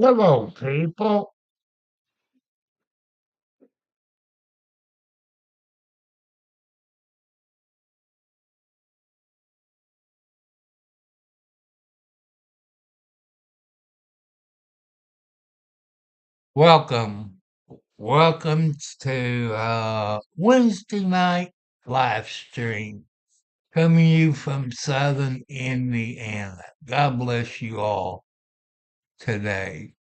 Hello, people. Welcome. Welcome to Wednesday night live stream coming you from Southern Indiana. God bless you all today.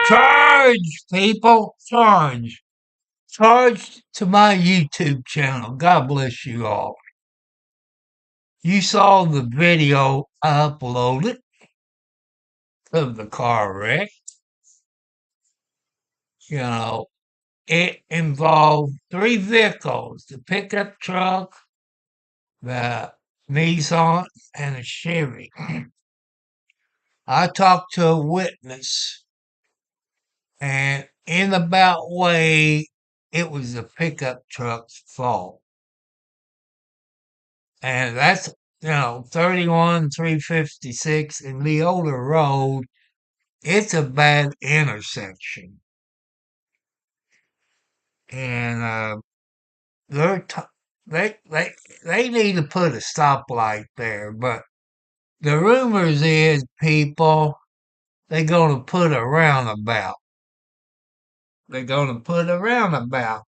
Charge, people, charge. Charge to my YouTube channel. God bless you all. You saw the video I uploaded of the car wreck. You know, it involved three vehicles, the pickup truck, the Nissan, and a Chevy. I talked to a witness, and in about way, it was the pickup truck's fault. And that's, 31, 356 in the older road. It's a bad intersection. And they're t- they they need to put a stoplight there, but the rumors is people they're gonna put a roundabout. They're gonna put a roundabout.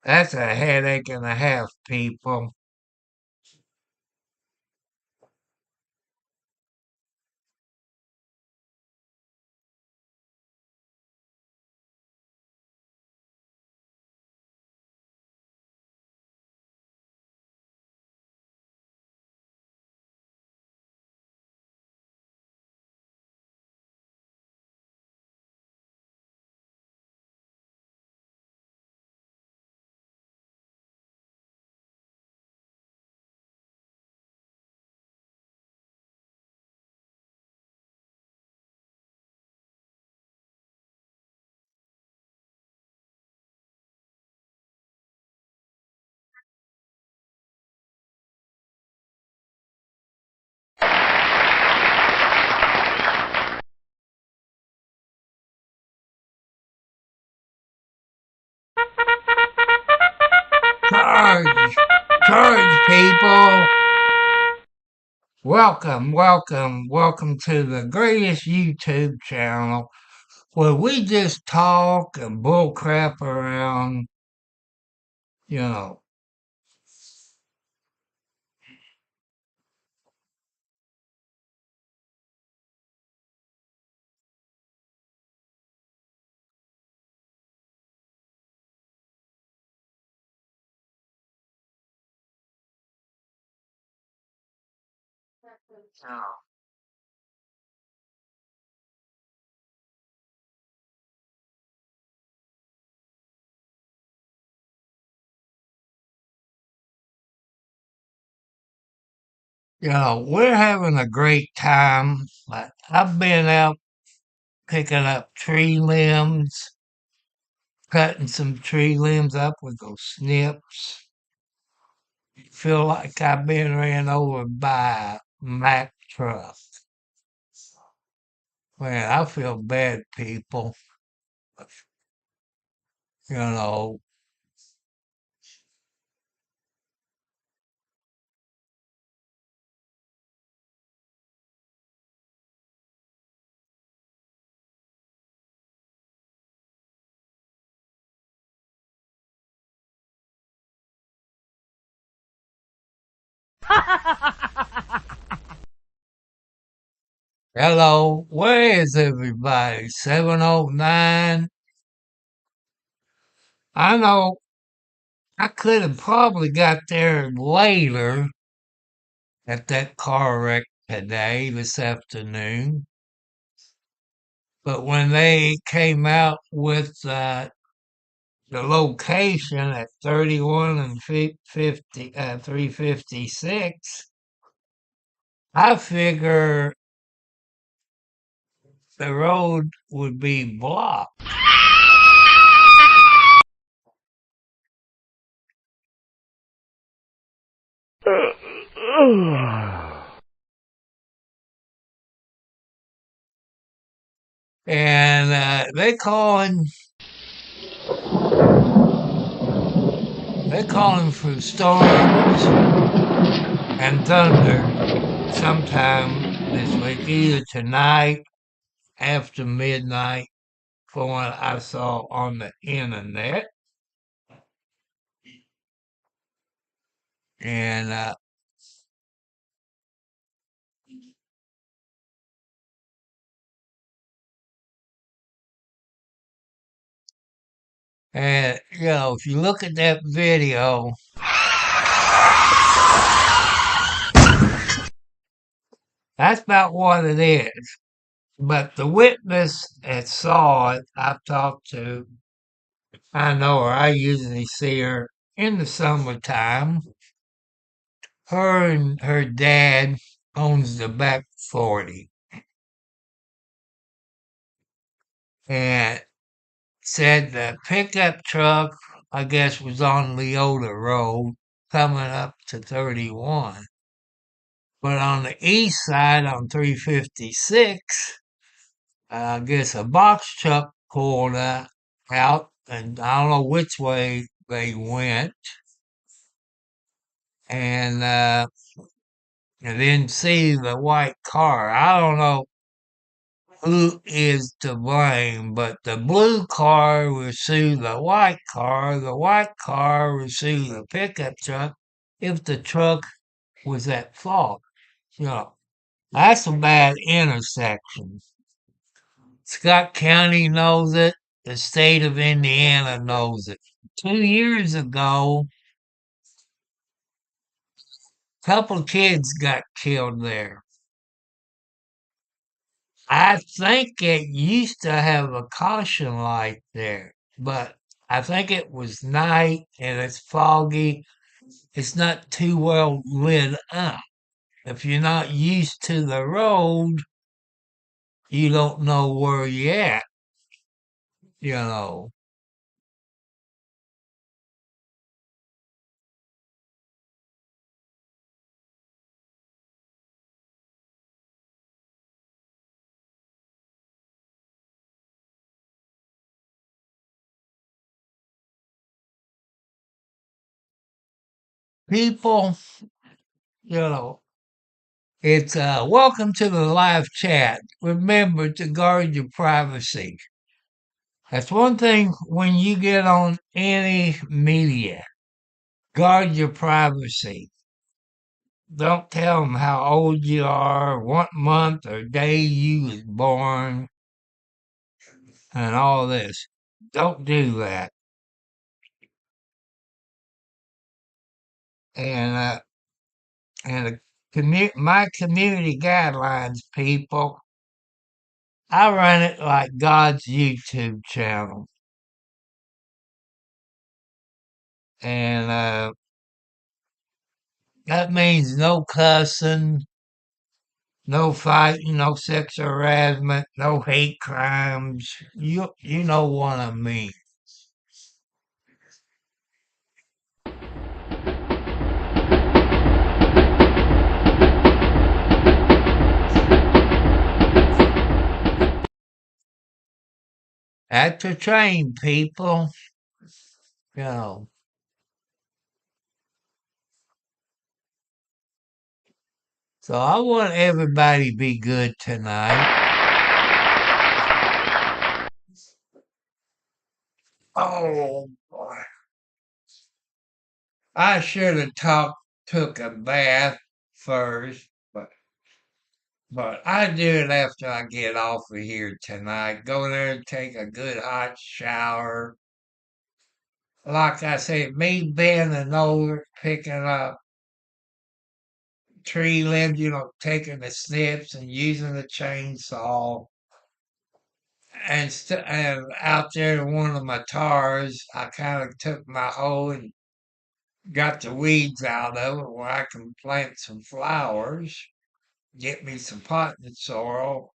That's a headache and a half, people. Charge, charge, people. Welcome, welcome, welcome to the greatest YouTube channel where we just talk and bull crap around, you know. We're having a great time. I've been out picking up tree limbs, cutting some tree limbs up with those snips. Feel like I've been ran over by a Mack truck. Man, I feel bad, people. You know, hello, where is everybody? 709. I know I could have probably got there later, at that car wreck today, this afternoon. But when they came out with the location at 31 and 356, I figure the road would be blocked. And they're calling for storms and thunder sometime this week, either tonight after midnight, from what I saw on the internet. And if you look at that video, that's about what it is. But the witness that saw it, I've talked to, I know her. I usually see her in the summertime. Her and her dad owns the back 40. And said the pickup truck, I guess, was on Leota Road coming up to 31. But on the east side on 356, I guess a box truck pulled out, and I don't know which way they went, and I didn't see the white car. I don't know who is to blame, but the blue car will sue the white car will sue the pickup truck if the truck was at fault. You know, that's a bad intersection. Scott County knows it. The state of Indiana knows it. 2 years ago, a couple of kids got killed there. I think it used to have a caution light there, but I think it was night and it's foggy. It's not too well lit up. If you're not used to the road, you don't know where you're at, you know. People, you know, it's welcome to the live chat. Remember to guard your privacy. That's one thing when you get on any media. Guard your privacy. Don't tell them how old you are, what month or day you was born, and all this. Don't do that. And my community guidelines, people. I run it like God's YouTube channel, and that means no cussing, no fighting, no sexual harassment, no hate crimes. You know what I mean. Act to train people, you know. So I want everybody to be good tonight. Oh boy. I should have took a bath first, but I do it after I get off of here tonight. Go there and take a good hot shower. Like I said, me bending over, picking up tree limbs, taking the snips and using the chainsaw. And out there in one of my tars, I kind of took my hoe and got the weeds out of it where I can plant some flowers, get me some potting soil.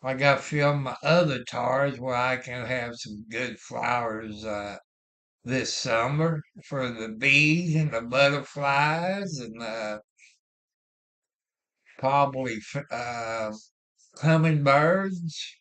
I got to fill my other tars where I can have some good flowers this summer for the bees and the butterflies and probably hummingbirds.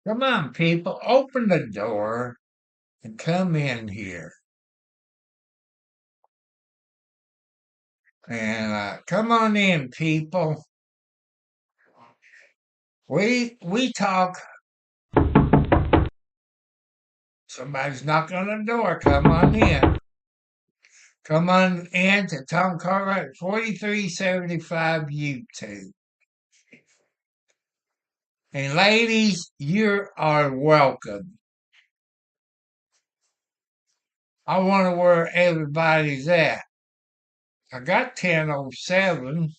Come on, people, open the door and come in here. And come on in, people. We talk. Somebody's knocking on the door. Come on in. Come on in to Tom Cartwright 4375 YouTube. And ladies, you are welcome. I wonder where everybody's at. I got 10:07.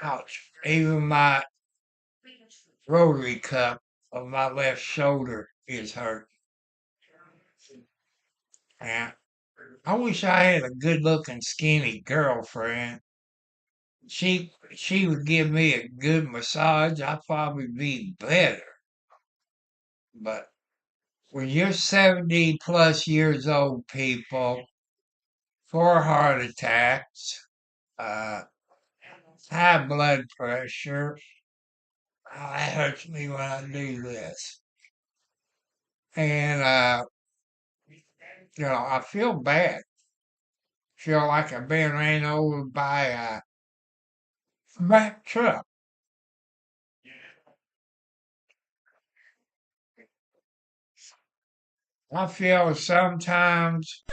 Ouch. Even my rotary cup of my left shoulder is hurt. And I wish I had a good looking skinny girlfriend. She would give me a good massage, I'd probably be better. But when you're 70 plus years old, people, four heart attacks, uh, high blood pressure, it hurts me when I do this. And, I feel bad. Feel like I've been ran over by a Mack truck. I feel sometimes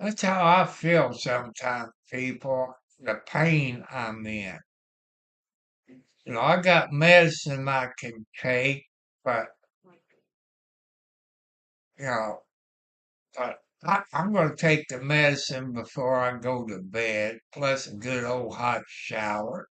that's how I feel sometimes, people. The pain I'm in. I got medicine I can take, but you know, I'm going to take the medicine before I go to bed, plus a good old hot shower.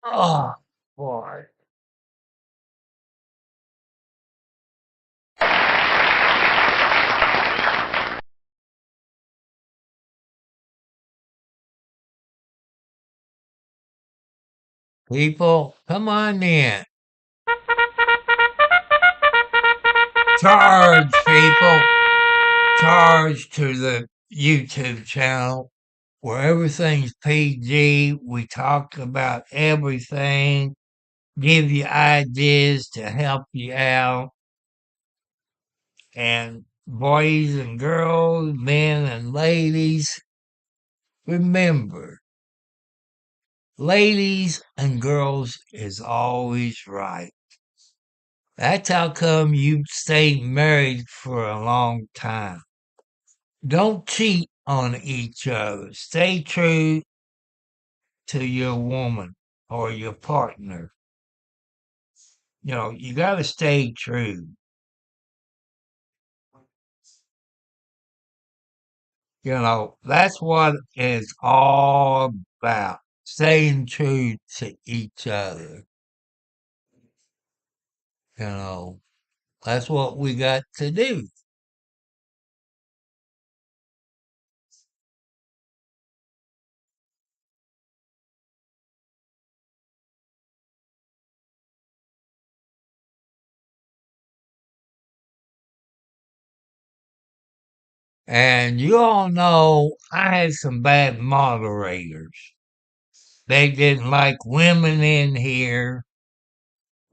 Oh, boy. People, come on in. Charge, people. Charge to the YouTube channel where everything's PG. We talk about everything, give you ideas to help you out. And boys and girls, men and ladies, remember, ladies and girls is always right. That's how come you stayed married for a long time. Don't cheat on each other. Stay true to your woman or your partner. You got to stay true. That's what it's all about. Staying true to each other. You know, that's what we got to do. And you all know I had some bad moderators. They didn't like women in here.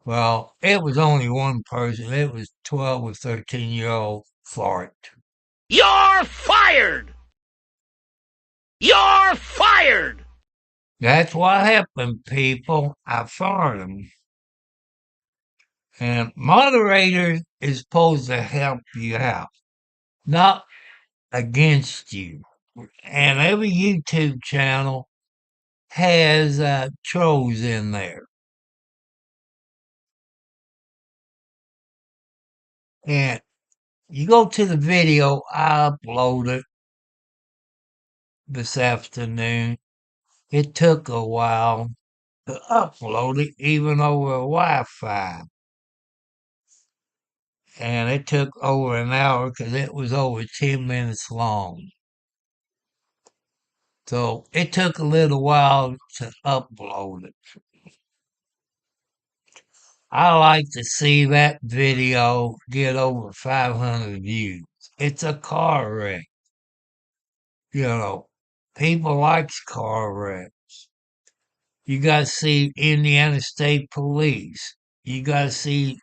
Well, it was only one person. It was 12 or 13-year-old Florida. You're fired! You're fired! That's what happened, people. I fired him. And moderator is supposed to help you out, not against you. And every YouTube channel has trolls in there. And you go to the video, I uploaded this afternoon. It took a while to upload it, even over Wi-Fi. And it took over an hour because it was over 10 minutes long. So it took a little while to upload it. I like to see that video get over 500 views. It's a car wreck. You know, people likes car wrecks. You got to see Indiana State Police. You got to see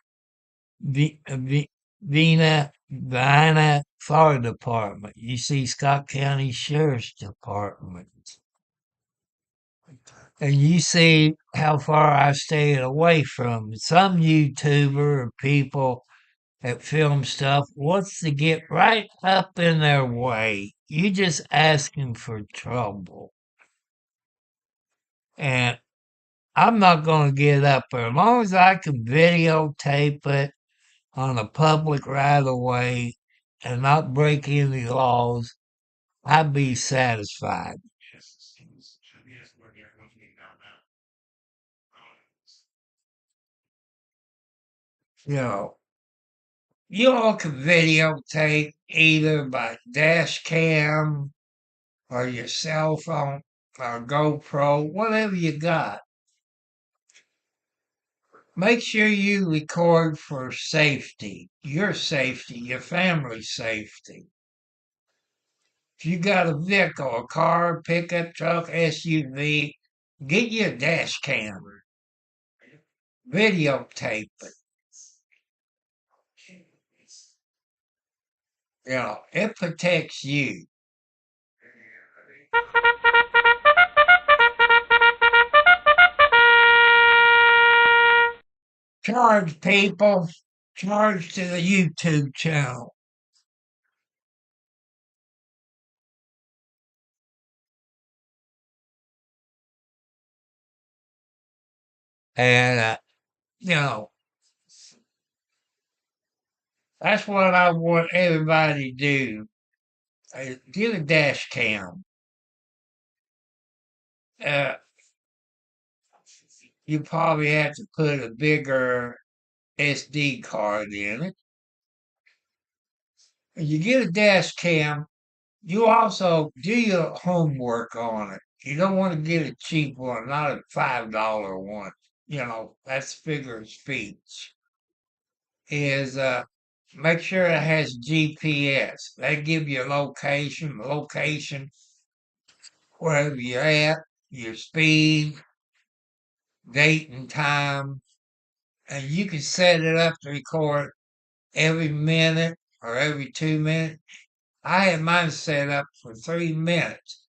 Vienna Fire Department. You see Scott County Sheriff's Department. And you see how far I stayed away from some YouTuber or people that film stuff wants to get right up in their way. You just asking for trouble. And I'm not going to get up there. As long as I can videotape it on a public right of way and not break any laws, I'd be satisfied. You know, you all can videotape either by dash cam or your cell phone or GoPro, whatever you got. Make sure you record for safety, your family's safety. If you got a vehicle, a car, pickup truck, SUV, get your dash cam, videotape it. You know, it protects you. Charge people, charge to the YouTube channel. And, you know, that's what I want everybody to do. Get a dash cam. Uh, you probably have to put a bigger SD card in it. When you get a dash cam, you also do your homework on it. You don't want to get a cheap one, not a $5 one. You know, that's figure of speech. Is make sure it has GPS. They give you a location, wherever you're at, your speed, date and time, and you can set it up to record every minute or every 2 minutes. I had mine set up for 3 minutes.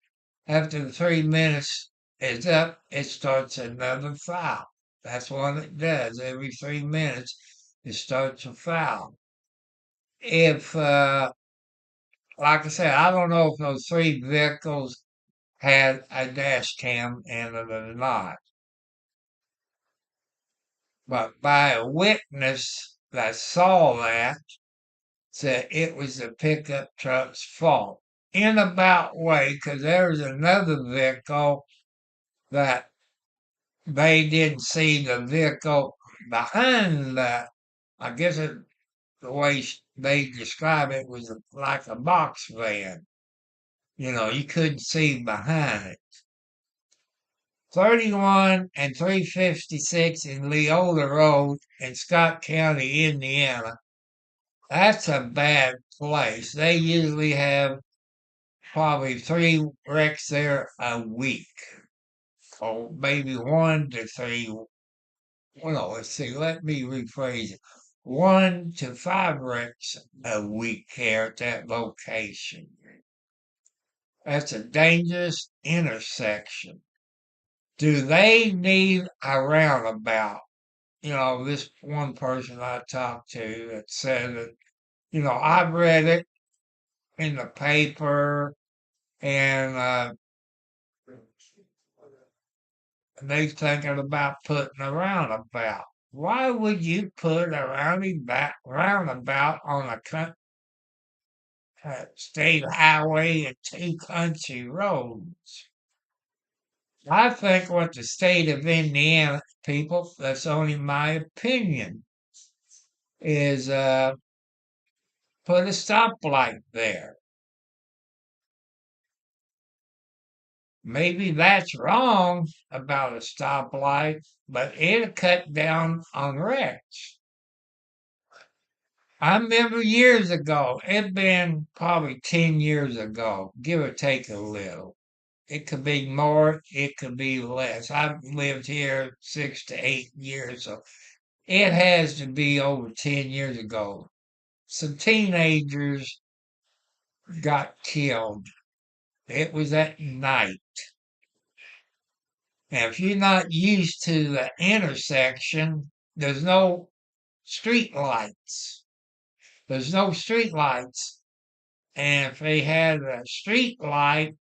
After the 3 minutes is up, it starts another file. That's what it does. Every 3 minutes, it starts a file. If, like I said, I don't know if those three vehicles had a dash cam in it or not, but by a witness that saw that said it was the pickup truck's fault in about way because there was another vehicle that they didn't see the vehicle behind that. I guess the way they describe it was like a box van. You know, you couldn't see behind it. 31 and 356 in Leola Road in Scott County, Indiana. That's a bad place. They usually have probably 3 wrecks there a week, or maybe 1 to 3 Well, no, let's see, let me rephrase it. 1 to 5 wrecks a week here at that location. That's a dangerous intersection. Do they need a roundabout? This one person I talked to that said that, I've read it in the paper and they thinking about putting a roundabout. Why would you put a roundabout on a state highway and 2 country roads? I think what the state of Indiana people, that's only my opinion, is put a stoplight there. Maybe that's wrong about a stoplight, but it'll cut down on wrecks. I remember years ago, it'd been probably 10 years ago, give or take a little. It could be more, it could be less. I've lived here 6 to 8 years, so it has to be over 10 years ago. Some teenagers got killed. It was at night. Now, if you're not used to the intersection, there's no street lights. There's no street lights. And if they had a street light,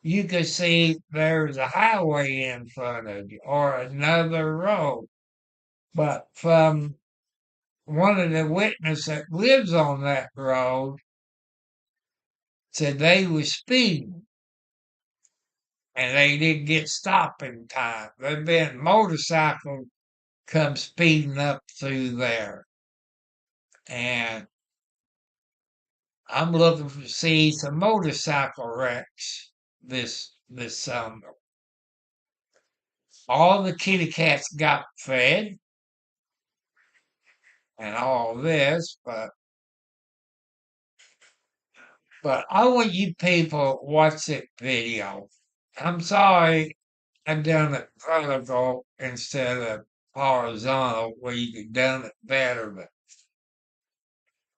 you could see there's a highway in front of you or another road. But from one of the witnesses that lives on that road said they was speeding and they didn't get stopped in time. There'd been motorcycles come speeding up through there. And I'm looking to see some motorcycle wrecks this summer. All the kitty cats got fed and all this, but I want you people to watch that video. I'm sorry I done it vertical instead of horizontal where you could done it better, but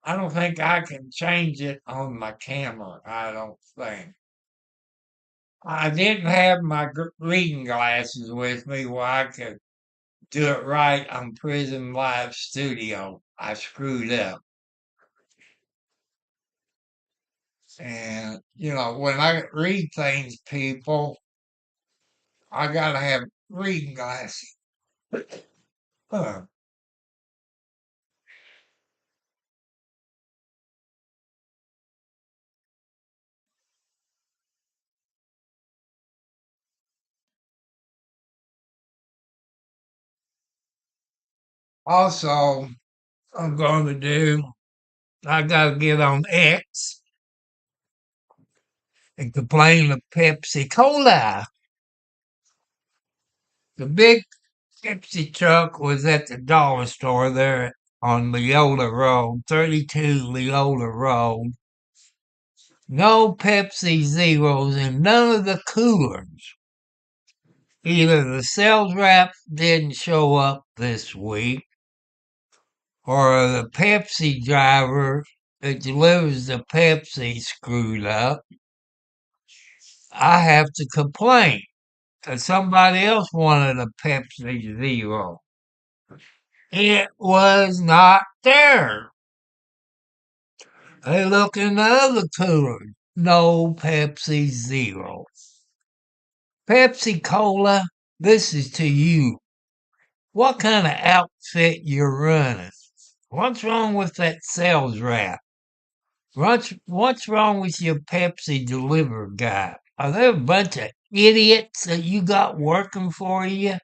I don't think I can change it on my camera. I don't think. I didn't have my reading glasses with me where I could do it right on Prism Live Studio. I screwed up. And, when I read things, people, I gotta have reading glasses. Huh. Also, I'm going to do, I gotta get on X and complain of Pepsi Cola. The big Pepsi truck was at the dollar store there on Leola Road, 32 Leola Road. No Pepsi Zeros in none of the coolers. Either the sales rep didn't show up this week, or the Pepsi driver that delivers the Pepsi screwed up. I have to complain that somebody else wanted a Pepsi Zero. It was not there. They look in the other cooler. No Pepsi Zero. Pepsi Cola, this is to you. What kind of outfit you're running? What's wrong with that sales rep? What's wrong with your Pepsi deliver guy? Are there a bunch of idiots that you got working for you?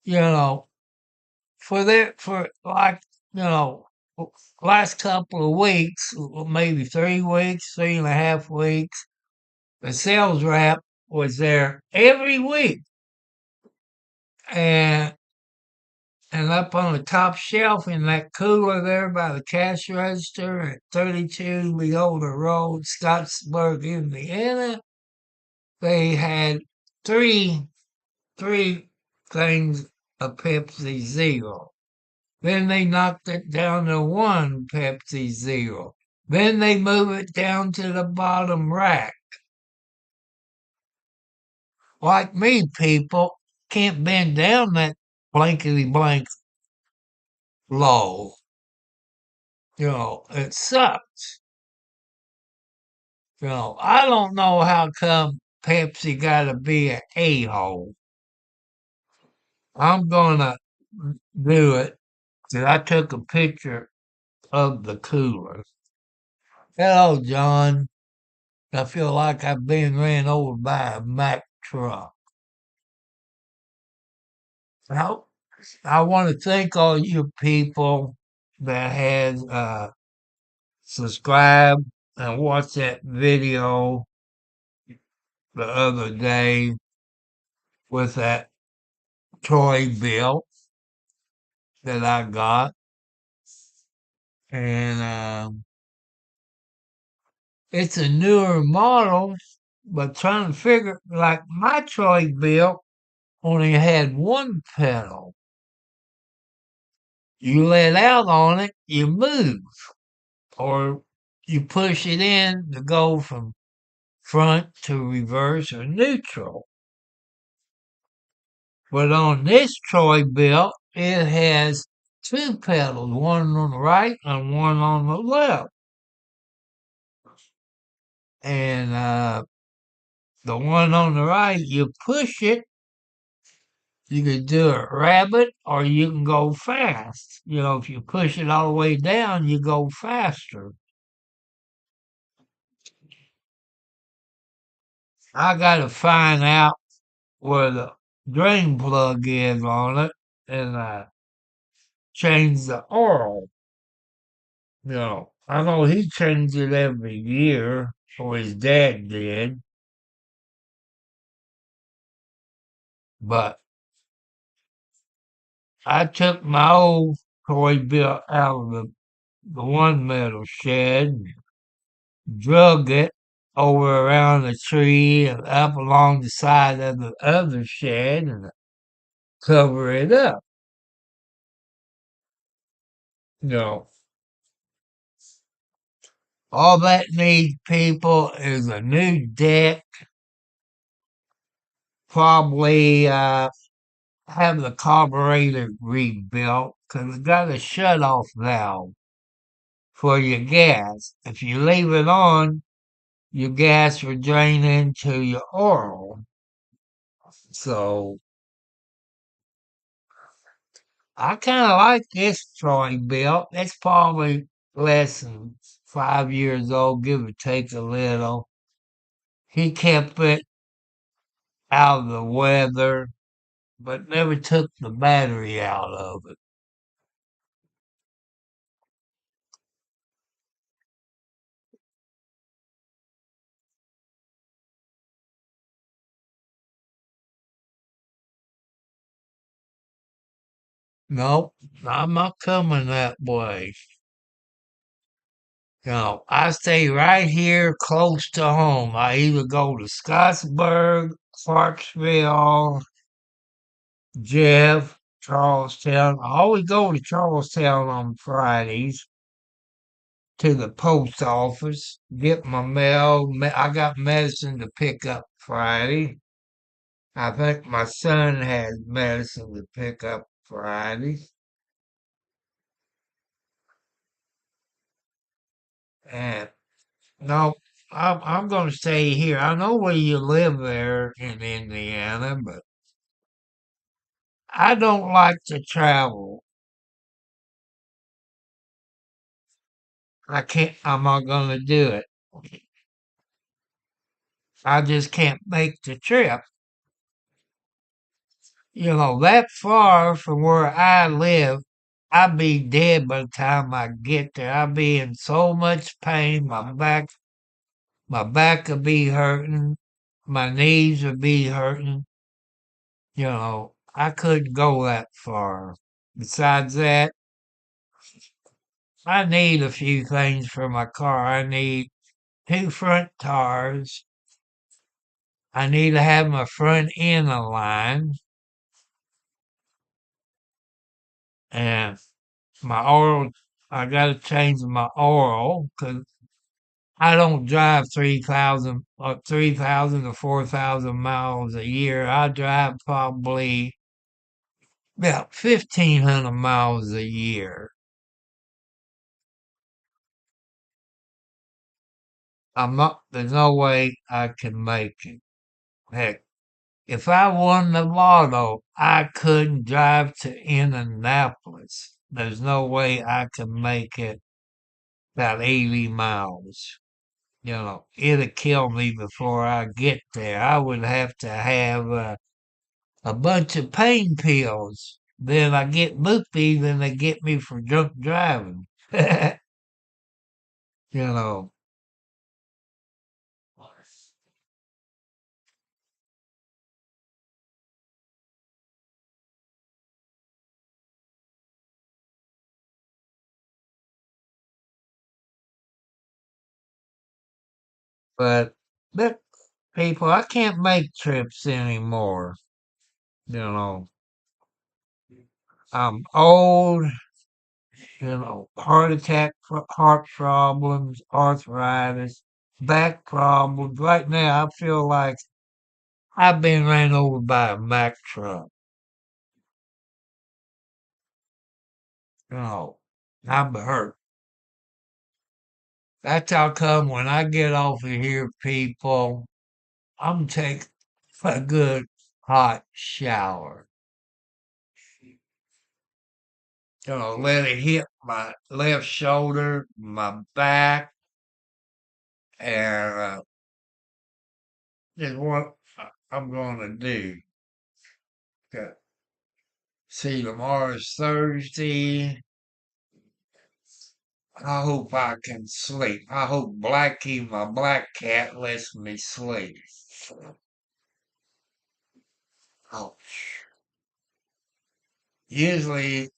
You know, for like, you know, last couple of weeks, maybe 3 weeks, 3.5 weeks, the sales rep was there every week. And and up on the top shelf in that cooler there by the cash register at 32 Leola Road, Scottsburg, Indiana, they had three things a Pepsi Zero. Then they knocked it down to one Pepsi Zero. Then they move it down to the bottom rack. Like me, people can't bend down that blankety blank low. It sucks. I don't know how come Pepsi got to be an a-hole. I'm gonna do it. 'Cause I took a picture of the cooler. Hello, John. I feel like I've been ran over by a Mack truck. Now, I want to thank all you people that had subscribed and watched that video the other day with that toy bill that I got. And it's a newer model, but trying to figure, like my toy bill only had one pedal. You let out on it, you move, or you push it in to go from front to reverse or neutral. But on this toy belt, it has two pedals, one on the right and one on the left. And the one on the right, you push it, you can do it rapid or you can go fast. If you push it all the way down, you go faster. I got to find out where the drain plug is on it and change the oil. I know he changed it every year, or his dad did, but I took my old toy bill out of the one metal shed, drug it over around the tree and up along the side of the other shed and cover it up. You know, all that needs, people, is a new deck, probably have the carburetor rebuilt because it's got a shut-off valve for your gas. If you leave it on, your gas will drain into your oil. So I kind of like this toy built. It's probably less than 5 years old, give or take a little. He kept it out of the weather, but never took the battery out of it. Nope, I'm not coming that way. I stay right here close to home. I either go to Scottsburg, Clarksville, Jeff, Charlestown. I always go to Charlestown on Fridays to the post office, get my mail. I got medicine to pick up Friday. I think my son has medicine to pick up Friday. And no, I'm going to stay here. I know where you live there in Indiana, but I don't like to travel. I can't, I'm not going to do it. I just can't make the trip. That far from where I live, I'd be dead by the time I get there. I'd be in so much pain. My back would be hurting. My knees would be hurting. I couldn't go that far. Besides that, I need a few things for my car. I need two front tires. I need to have my front end aligned. and my oil, I got to change my oil because I don't drive 3,000 to 4,000 miles a year. I drive probably about 1,500 miles a year. There's no way I can make it. Heck, if I won the lotto, I couldn't drive to Indianapolis. There's no way I could make it about 80 miles. It'd kill me before I get there. I would have to have a bunch of pain pills. Then I get loopy, then they get me for drunk driving. you know, but look, people, I can't make trips anymore. You know, I'm old, heart attack, heart problems, arthritis, back problems. Right now, I feel like I've been ran over by a Mack truck. You know, I'm hurt. That's how come when I get off of here, people, I'm taking a good hot shower. Let it hit my left shoulder, my back, and is what I'm going to do. Okay. See, tomorrow's Thursday. I hope I can sleep. I hope Blackie, my black cat, lets me sleep. Oh, usually,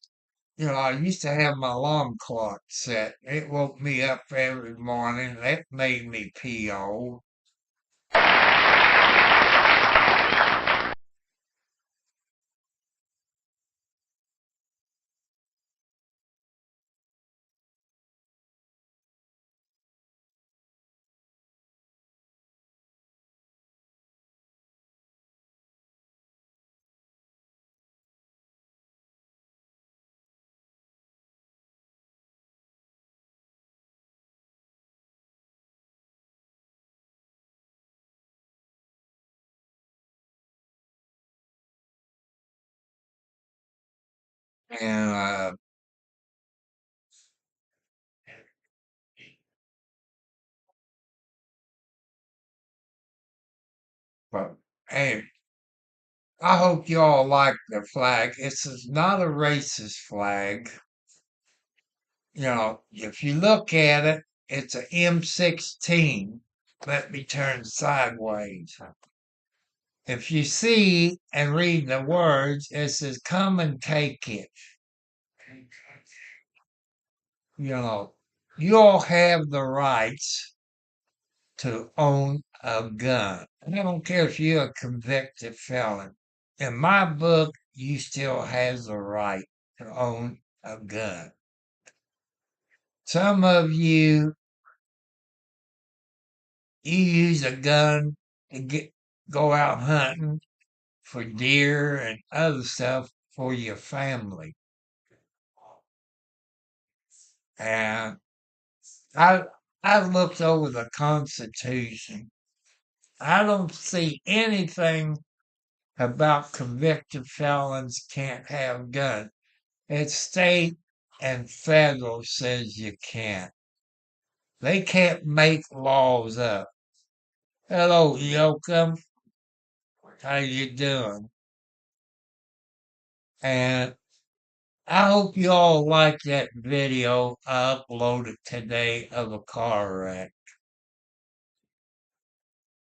I used to have my alarm clock set. It woke me up every morning. That made me pee old. And, but, hey, I hope y'all like the flag. Not a racist flag. If you look at it, it's a M16. Let me turn sideways. If you see and read the words, it says, come and take it. You know, you all have the rights to own a gun. And I don't care if you're a convicted felon. In my book, you still have the right to own a gun. Some of you use a gun to go out hunting for deer and other stuff for your family. And I I've looked over the Constitution. I don't see anything about convicted felons can't have guns. It's state and federal says you can't. They can't make laws up. Hello, Yoakum. How you doing? And I hope you all like that video I uploaded today of a car wreck.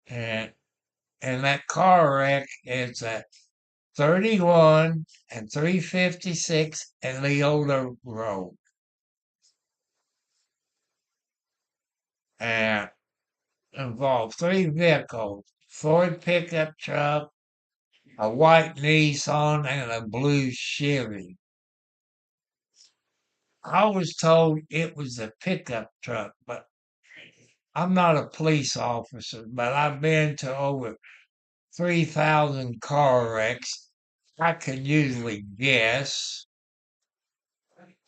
And that car wreck is at 31 and 356 and Leola Road. And involved three vehicles, Ford pickup truck, a white Nissan, and a blue Chevy. I was told it was a pickup truck, but I'm not a police officer, but I've been to over 3,000 car wrecks. I can usually guess,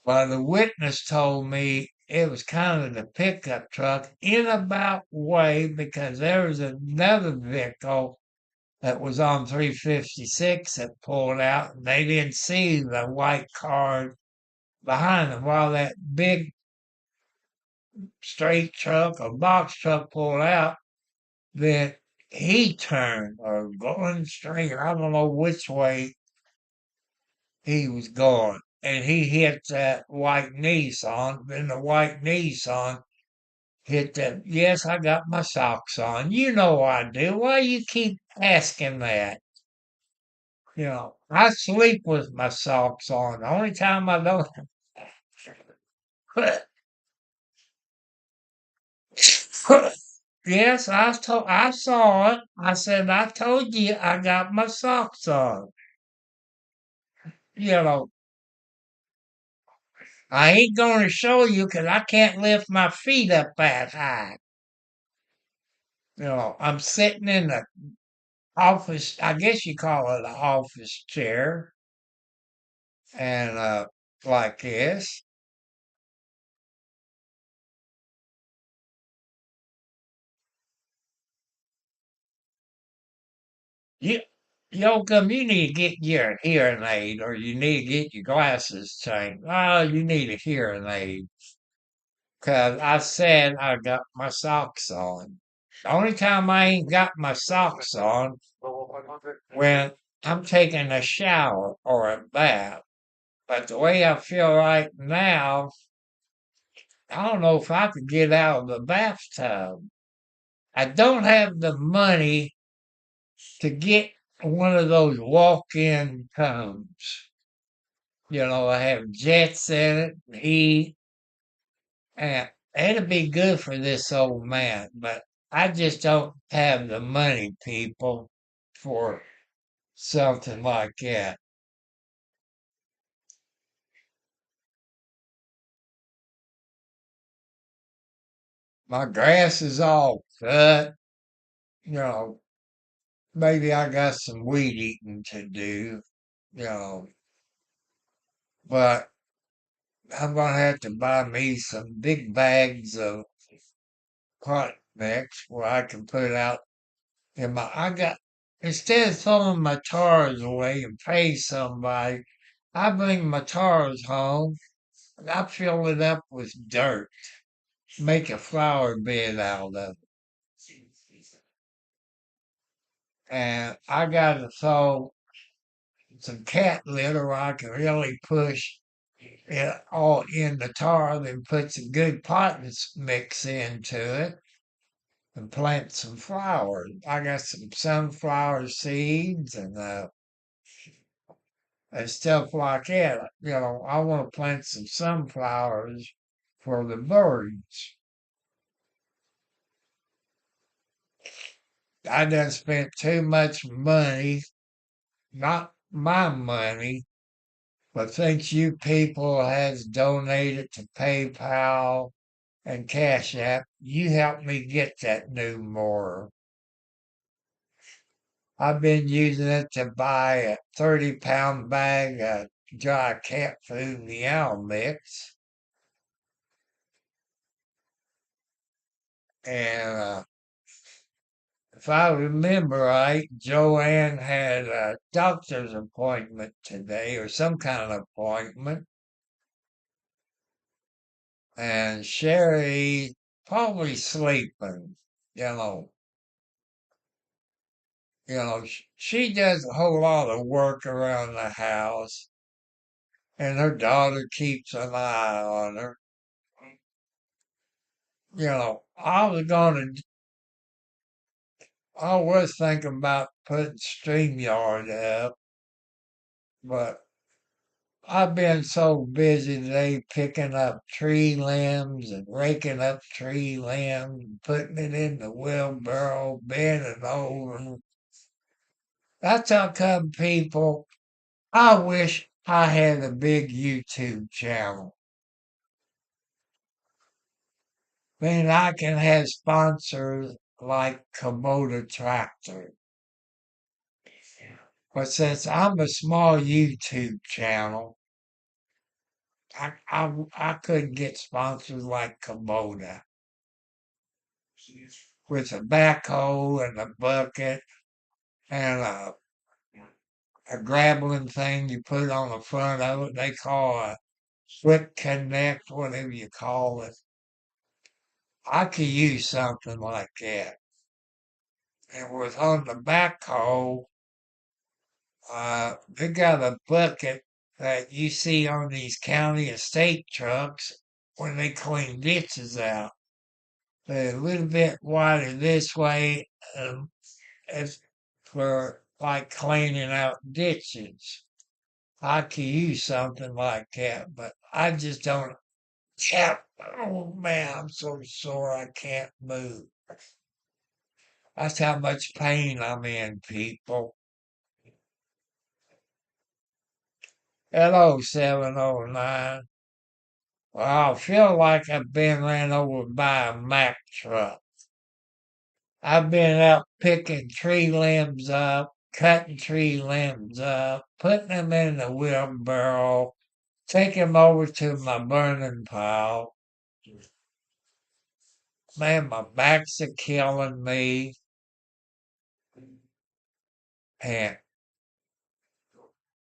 but the witness told me it was kind of the pickup truck in about way because there was another vehicle that was on 356 that pulled out and they didn't see the white car behind them while that big straight truck or box truck pulled out. Then he turned or going straight. I don't know which way he was going. And he hit that white Nissan. Then the white Nissan hit that. Yes, I got my socks on. You know I do. Why you keep asking that? I sleep with my socks on. The only time I don't. Yes, I saw it. I said, I told you I got my socks on. You know, I ain't going to show you 'cause I can't lift my feet up that high. I'm sitting in the office, I guess you call it an office chair, and like this. You, Yoakum, you need to get your hearing aid, or you need to get your glasses changed. Oh, you need a hearing aid. 'Cause I said I got my socks on. The only time I ain't got my socks on when I'm taking a shower or a bath. But the way I feel right now, I don't know if I could get out of the bathtub. I don't have the money to get one of those walk-in tubs. I have jets in it, heat, and it'd be good for this old man, but I just don't have the money, people, for something like that. My grass is all cut, you know, maybe I got some weed eating to do, you know, but I'm gonna have to buy me some big bags of pot mix where I can put it out in instead of throwing my tars away and pay somebody, I bring my tars home and I fill it up with dirt, make a flower bed out of it. And I gotta throw some cat litter where I can really push it all in the tar, then put some good pot mix into it and plant some flowers. I got some sunflower seeds and stuff like that. I want to plant some sunflowers for the birds. I done spent too much money, not my money, but thanks you people has donated to PayPal and Cash App, you helped me get that new mower. I've been using it to buy a 30-pound bag of dry cat food meow mix. And if I remember right, Joanne had a doctor's appointment today or some kind of appointment. And Sherry probably sleeping, you know. She does a whole lot of work around the house, and her daughter keeps an eye on her. I was thinking about putting StreamYard up, but I've been so busy today picking up tree limbs and raking up tree limbs and putting it in the wheelbarrow, bending over. That's how come people, I wish I had a big YouTube channel. then I can have sponsors like Kubota Tractor. But since I'm a small YouTube channel, I couldn't get sponsors like Kubota with a backhoe and a bucket and a grappling thing you put on the front of it. They call a Quick Connect, whatever you call it. I could use something like that. And with on the backhoe, they got a bucket that you see on these county estate trucks when they clean ditches out. They're a little bit wider this way as for like cleaning out ditches. I could use something like that, but I just can't. Oh man, I'm so sore I can't move. That's how much pain I'm in, people. Hello, 709. Well, I feel like I've been ran over by a Mack truck. I've been out picking tree limbs up, cutting tree limbs up, putting them in the wheelbarrow, taking them over to my burning pile. Man, my back's a killing me. And,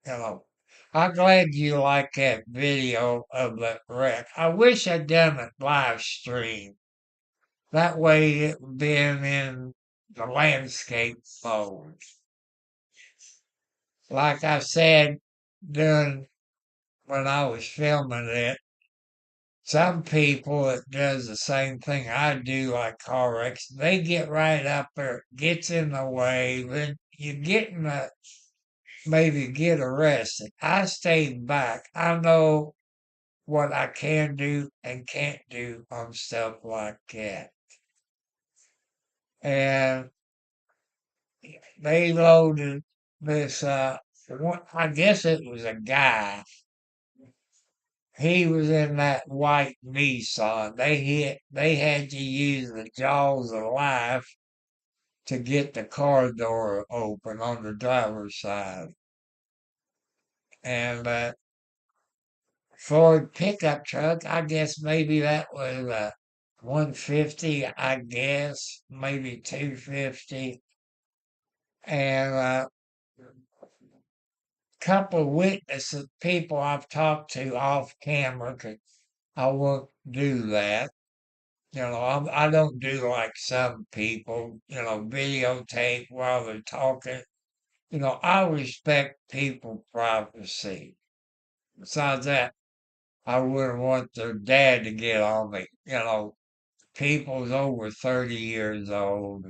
you know, I'm glad you like that video of that wreck. I wish I'd done a live stream. That way it would been in the landscape mode. Like I said during when I was filming it, some people that does the same thing I do, like car wrecks, they get right up there, gets in the way, then you get in the maybe get arrested. I stayed back. I know what I can do and can't do on stuff like that. And they loaded this one, I guess it was a guy. He was in that white Nissan. They had to use the jaws of life to get the car door open on the driver's side. And Ford pickup truck, I guess maybe that was a 150, I guess, maybe 250. And couple of witnesses, people I've talked to off camera, 'cause I won't do that. You know, I don't do like some people, videotape while they're talking. I respect people's privacy. Besides that, I wouldn't want their dad to get on me. People's over 30 years old,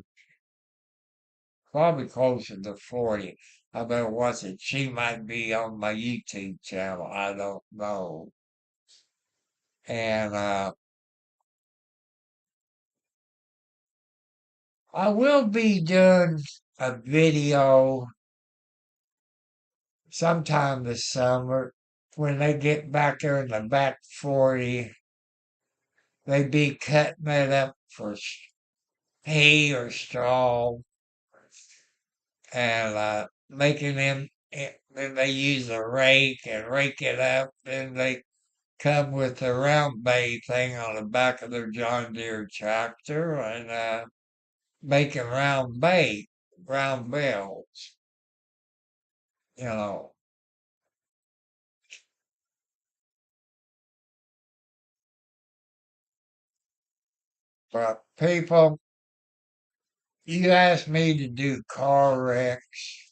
probably closer to 40. I better watch it. She might be on my YouTube channel. I don't know. And I will be doing a video sometime this summer when they get back there in the back 40. They be cutting it up for hay or straw and making them. Then they use a rake and rake it up. Then they come with a round bay thing on the back of their John Deere tractor and making round bells. You know, but people, you asked me to do car wrecks,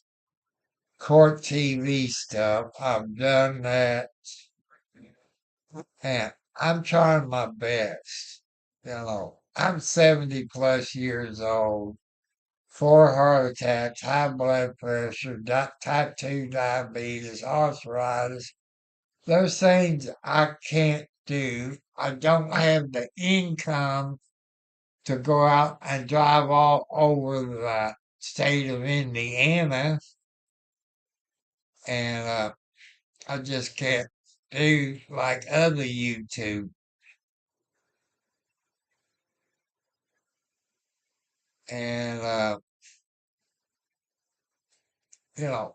court TV stuff. I've done that, and I'm trying my best. I'm 70 plus years old, 4 heart attacks, high blood pressure, type 2 diabetes, arthritis. Those things I can't do. I don't have the income to go out and drive all over the state of Indiana, and I just can't do like other YouTube And, you know,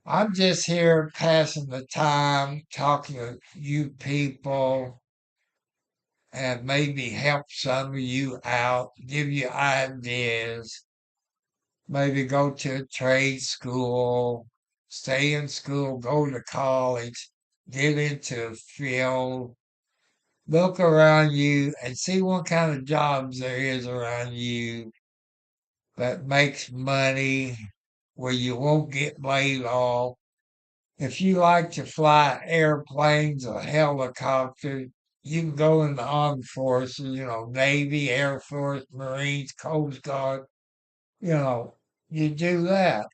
I'm just here passing the time, talking to you people, and maybe help some of you out, give you ideas. Maybe go to a trade school, stay in school, go to college, get into a field, look around you and see what kind of jobs there is around you that makes money where you won't get laid off. If you like to fly airplanes or helicopters, you can go in the armed forces, Navy, Air Force, Marines, Coast Guard, you know, you do that.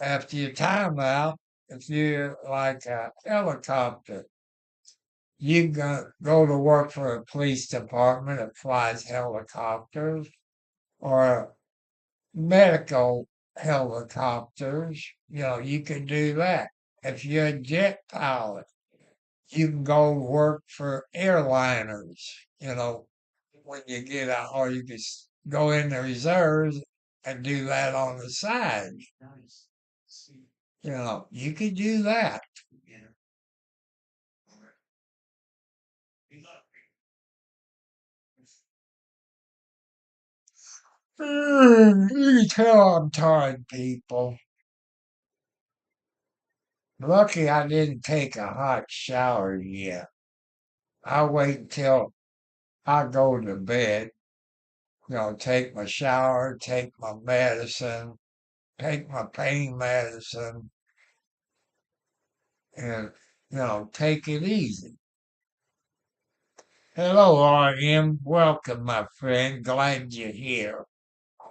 After your time out, if you're like a helicopter, you go to work for a police department that flies helicopters or medical helicopters. You can do that. If you're a jet pilot, you can go work for airliners, you know, when you get out, or you can go in the reserves and do that on the side. You could do that. You can tell I'm tired, people. Lucky I didn't take a hot shower yet. I'll wait until I go to bed, take my shower, take my medicine, take my pain medicine, and, take it easy. Hello, RM. Welcome, my friend. Glad you're here.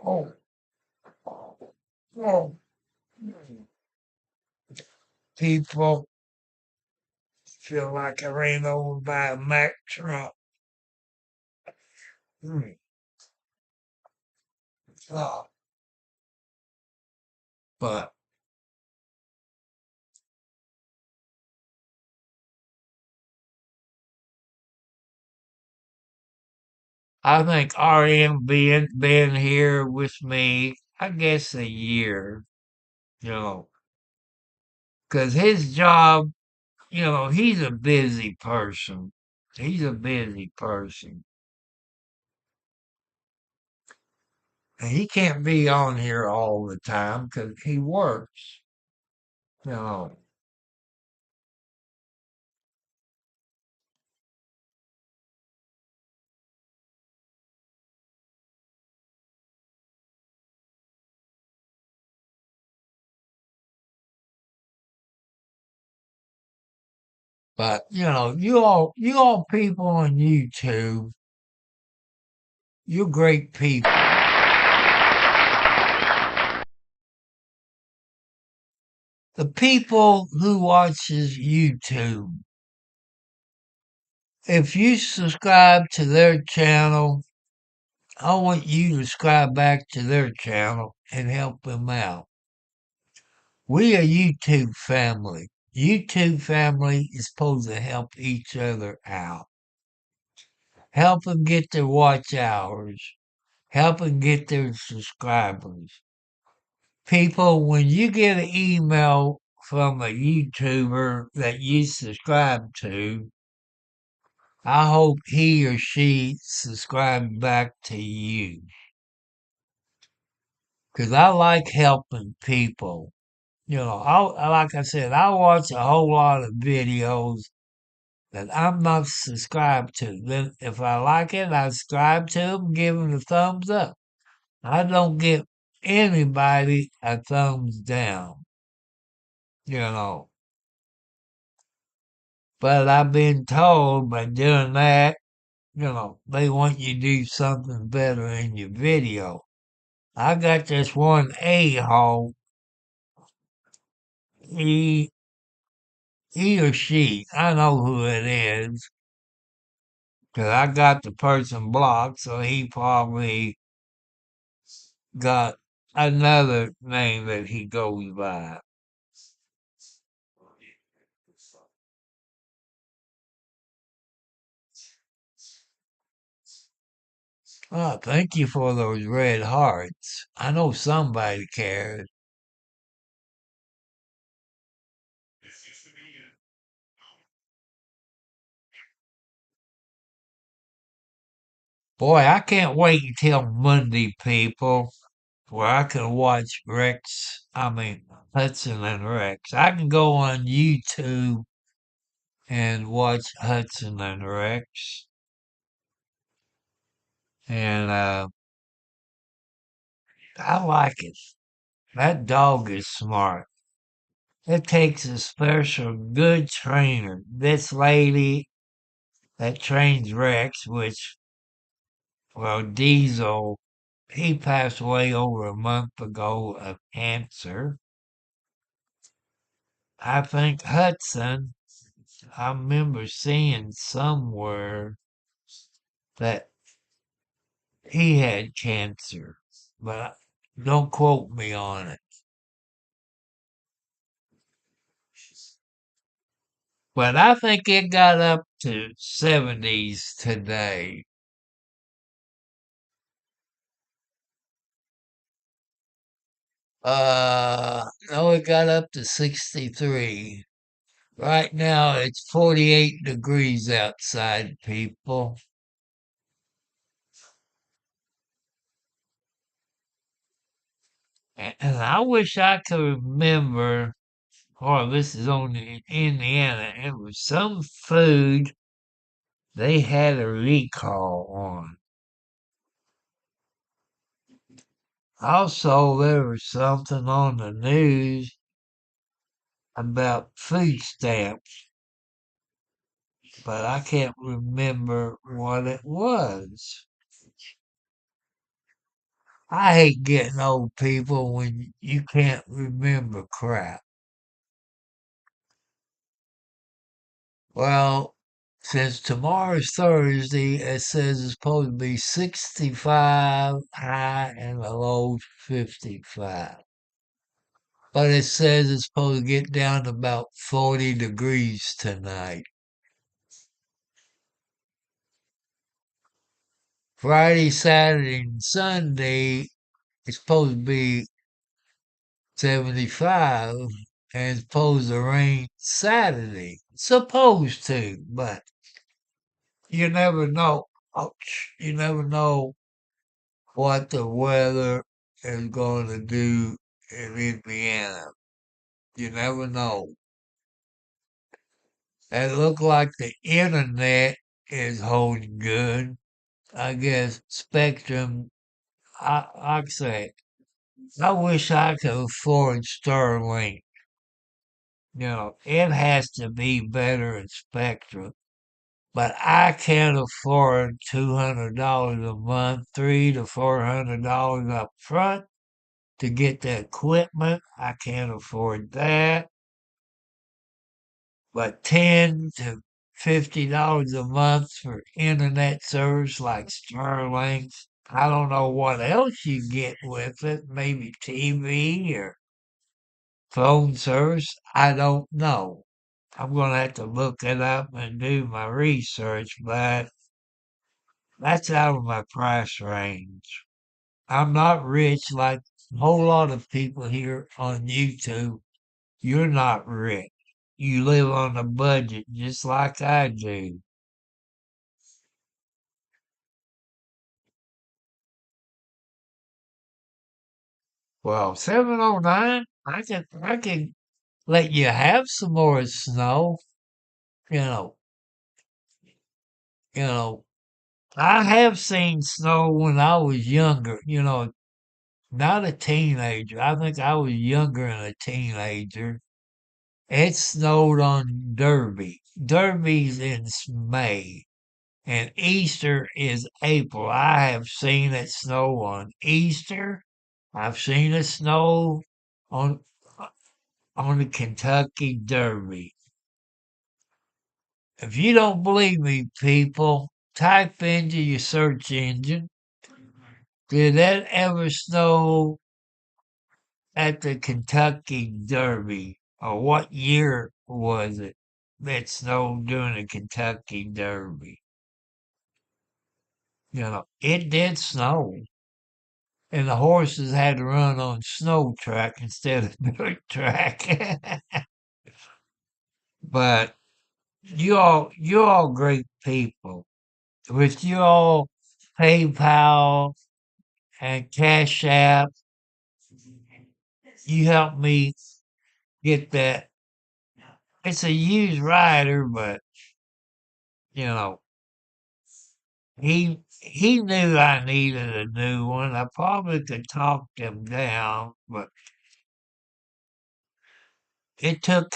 Oh, oh, oh. People feel like I ran over by a Mack truck. Hmm. Oh, but I think RM been here with me, I guess a year, you know, because his job, he's a busy person. He's a busy person. And he can't be on here all the time because he works, you know. But you all people on YouTube, you're great people. The people who watches YouTube, if you subscribe to their channel, I want you to subscribe back to their channel and help them out. We are YouTube family. YouTube family is supposed to help each other out. Help them get their watch hours. Help them get their subscribers. People, when you get an email from a YouTuber that you subscribe to, I hope he or she subscribes back to you. Because I like helping people. Like I said, I watch a whole lot of videos that I'm not subscribed to. Then if I like it, I subscribe to them, give them a thumbs up. I don't give anybody a thumbs down, you know. But I've been told by doing that, they want you to do something better in your video. I got this one a-hole. He, he or she, I know who it is, 'cause I got the person blocked, so he probably got another name that he goes by. Oh, thank you for those red hearts. I know somebody cared. Boy, I can't wait until Monday, people, where I can watch Hudson and Rex. I can go on YouTube and watch Hudson and Rex. And I like it. That dog is smart. It takes a special good trainer. This lady that trains Rex, which, well, Diesel, he passed away over a month ago of cancer. I think Hudson, I remember seeing somewhere that he had cancer, but don't quote me on it. But I think it got up to 70s today. No, it got up to 63. Right now it's 48 degrees outside, people. And I wish I could remember, oh, this is only in Indiana. It was some food they had a recall on. Also, there was something on the news about food stamps, but I can't remember what it was. I hate getting old, people, when you can't remember crap. Well, since tomorrow's Thursday, it says it's supposed to be 65 high and a low 55. But it says it's supposed to get down to about 40 degrees tonight. Friday, Saturday, and Sunday, it's supposed to be 75 and it's supposed to rain Saturday. Supposed to, but you never know. Ouch. You never know what the weather is going to do in Indiana. You never know. It looked like the internet is holding good. I guess Spectrum, like I say, I wish I could afford Starlink. It has to be better at Spectrum. But I can't afford $200 a month, $300 to $400 up front to get the equipment. I can't afford that. But $10 to $50 a month for internet service like Starlink. I don't know what else you get with it. Maybe TV or phone service. I don't know. I'm going to have to look it up and do my research, but that's out of my price range. I'm not rich like a whole lot of people here on YouTube. You're not rich. You live on a budget just like I do. Well, 709, I can let you have some more snow. You know, you know, I have seen snow when I was younger, not a teenager. I think I was younger than a teenager. It snowed on Derby. Derby's in May, and Easter is April. I have seen it snow on Easter. I've seen it snow on on the Kentucky Derby. If you don't believe me, people, type into your search engine, did that ever snow at the Kentucky Derby? Or what year was it that snowed during the Kentucky Derby? It did snow, and the horses had to run on snow track instead of dirt track. But you're all great people. With you all PayPal and Cash App, you helped me get that. It's a used rider, but you know, he knew I needed a new one. I probably could talk him down, but it took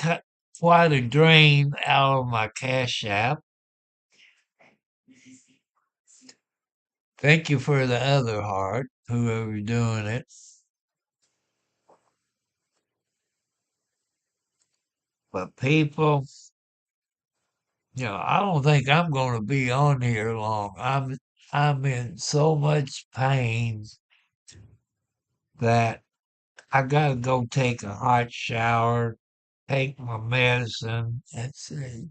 quite a drain out of my Cash App. Thank you for the other heart, whoever's doing it. But people, I don't think I'm going to be on here long. I'm in so much pain that I gotta go take a hot shower, take my medicine, and see.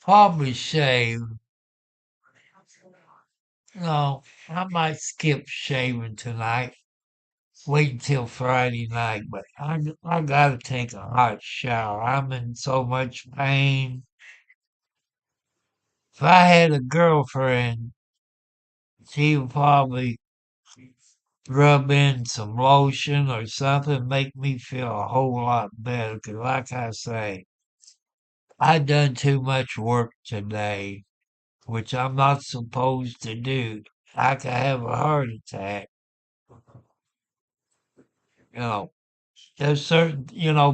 Probably shave. No, I might skip shaving tonight. Wait until Friday night, but I gotta take a hot shower. I'm in so much pain. If I had a girlfriend, she would probably rub in some lotion or something, make me feel a whole lot better. 'Cause like I say, I done too much work today, which I'm not supposed to do. I could have a heart attack. You know, there's certain,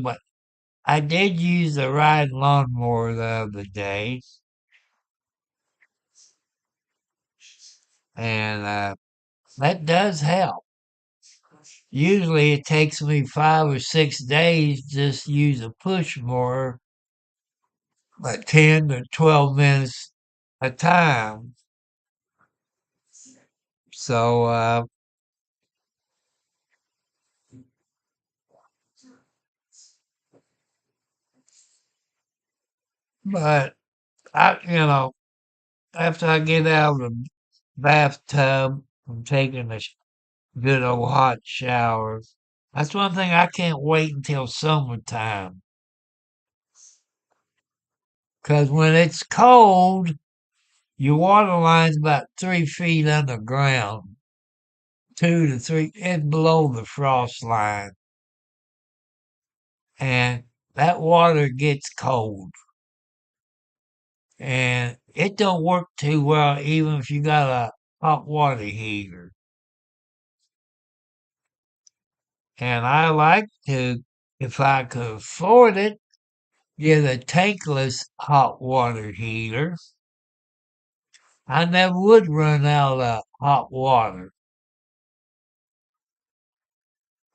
but I did use the ride lawnmower the other day, and that does help. Usually it takes me 5 or 6 days just to use a push mower, like 10 to 12 minutes a time. So, but after I get out of the bathtub from taking a good old hot shower, that's one thing I can't wait until summertime. 'Cause when it's cold, your water line's about 3 feet underground, 2 to 3, it's below the frost line, and that water gets cold, and it don't work too well even if you got a hot water heater. And I like to, if I could afford it, get a tankless hot water heater. I never would run out of hot water,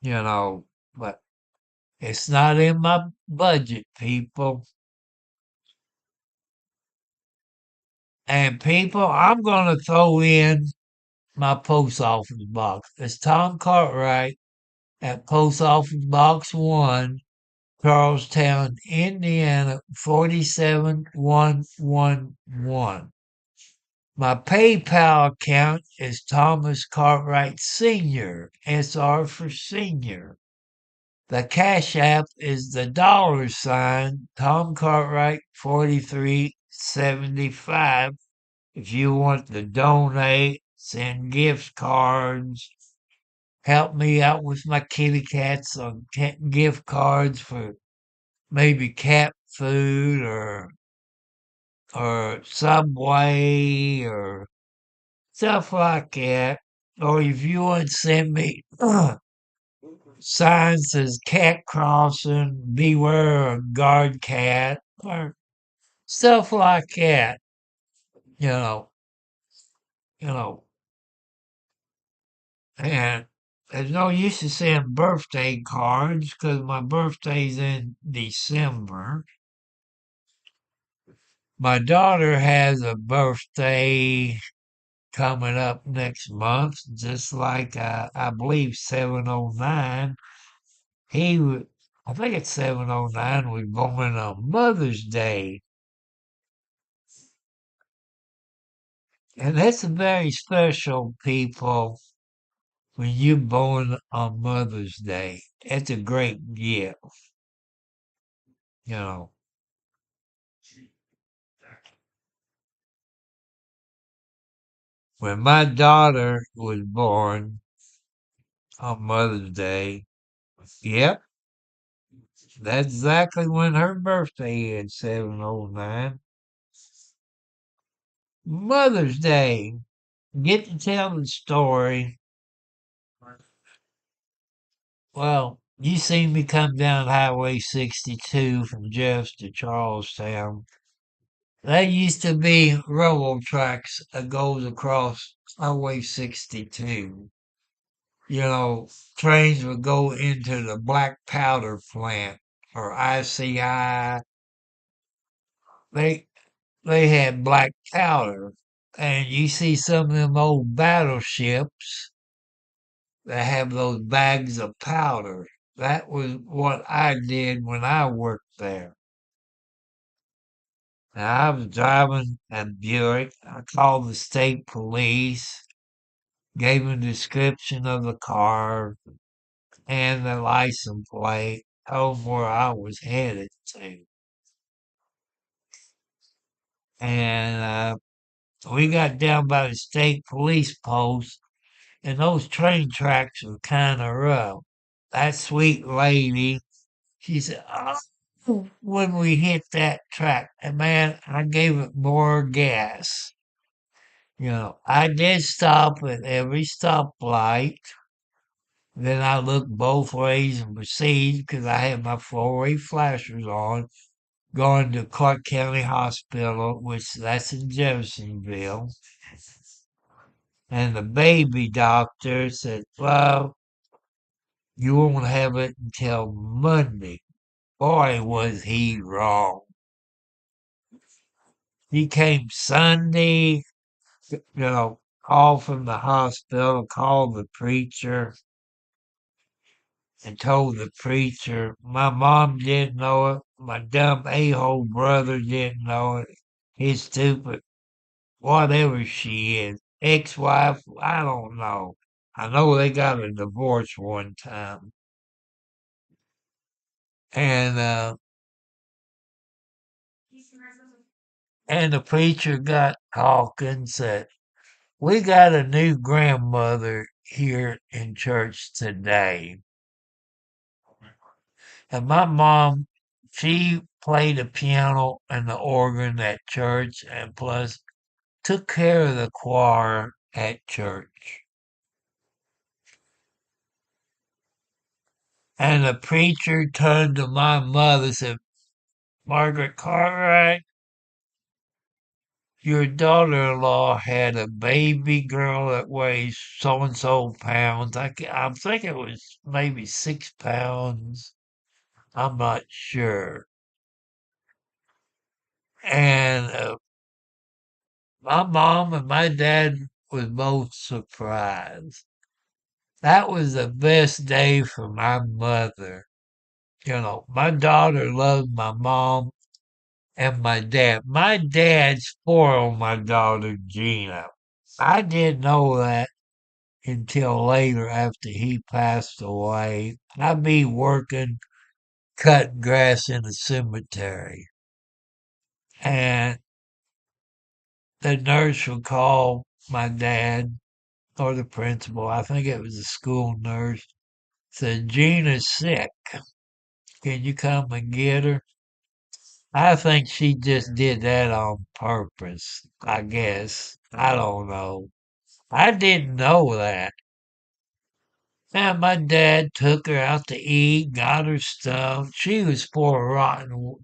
you know, but it's not in my budget, people. And people, I'm going to throw in my post office box. It's Tom Cartwright at Post Office Box 1, Charlestown, Indiana, 47111. My PayPal account is Thomas Cartwright Sr., SR for Senior. The Cash App is the $ Tom Cartwright 4375. If you want to donate, send gift cards, help me out with my kitty cats on gift cards for maybe cat food or Subway or stuff like that. Or if you want to send me signs says cat crossing, beware a guard cat, or stuff like that, you know, you know, and there's no use to send birthday cards because my birthday's in December. My daughter has a birthday coming up next month, just like I believe 709. I think it's 709 was born on Mother's Day. And that's a very special, people, when you're born on Mother's Day. It's a great gift, you know. When my daughter was born on Mother's Day, yep, that's exactly when her birthday is, 709. Mother's Day. Get to tell the story. Well, you seen me come down Highway 62 from Jeffs to Charlestown. There used to be railroad tracks that goes across Highway 62. You know, trains would go into the black powder plant or ICI. They they had black powder, and you see some of them old battleships that have those bags of powder. That was what I did when I worked there. Now, I was driving a Buick. I called the state police, gave them a description of the car and the license plate, told them where I was headed to. And we got down by the state police post, and those train tracks were kind of rough. That sweet lady, she said, "Oh," when we hit that track, and man, I gave it more gas. You know, I did stop at every stoplight. Then I looked both ways and proceeded because I had my four-way flashers on, going to Clark County Hospital, which that's in Jeffersonville. And the baby doctor said, "Well, you won't have it until Monday." Boy, was he wrong. He came Sunday, called from the hospital, called the preacher, and told the preacher my mom didn't know it, my dumb a-hole brother didn't know it, his stupid whatever she is, ex-wife, I don't know. I know they got a divorce one time. And and the preacher got talking, said, "We got a new grandmother here in church today." And my mom, she played the piano and the organ at church and plus took care of the choir at church. And the preacher turned to my mother and said, "Margaret Cartwright, your daughter-in-law had a baby girl that weighs so and so pounds. I think it was maybe 6 pounds. I'm not sure." And my mom and my dad was both surprised. That was the best day for my mother. My daughter loved my mom and my dad. My dad spoiled my daughter Gina. I didn't know that until later after he passed away. I'd be working cutting grass in the cemetery. And the nurse would call my dad or the principal. I think it was the school nurse. Said, "Gina's sick. Can you come and get her?" I think she just did that on purpose, I guess. I don't know. I didn't know that. And my dad took her out to eat, got her stuff. She was poor rotten.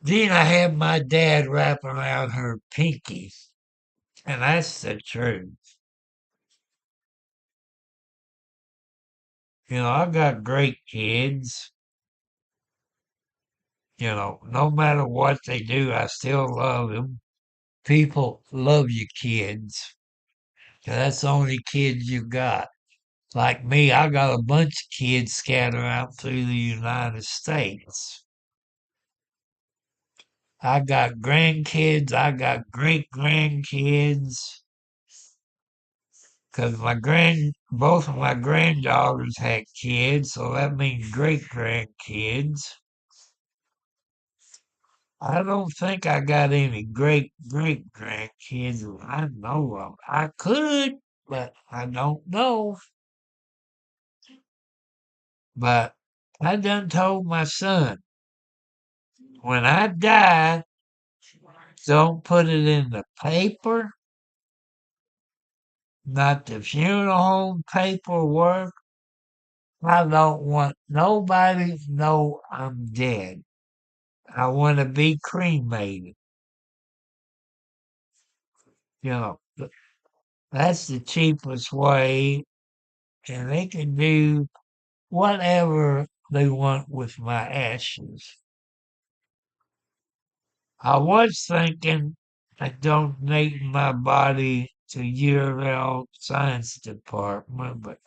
Gina had my dad wrap around her pinky. And that's the truth. I got great kids. No matter what they do, I still love them. People love your kids. 'Cause that's the only kids you got. Like me, I got a bunch of kids scattered out through the United States. I got grandkids. I got great grandkids. Cause both of my granddaughters had kids, so that means great grandkids. I don't think I got any great great grandkids that I know of. I could, but I don't know. But I done told my son, when I die, don't put it in the paper, not the funeral home paperwork. I don't want nobody to know I'm dead. I want to be cremated. You know, that's the cheapest way, and they can do whatever they want with my ashes. I was thinking of donating my body to URL Science Department, but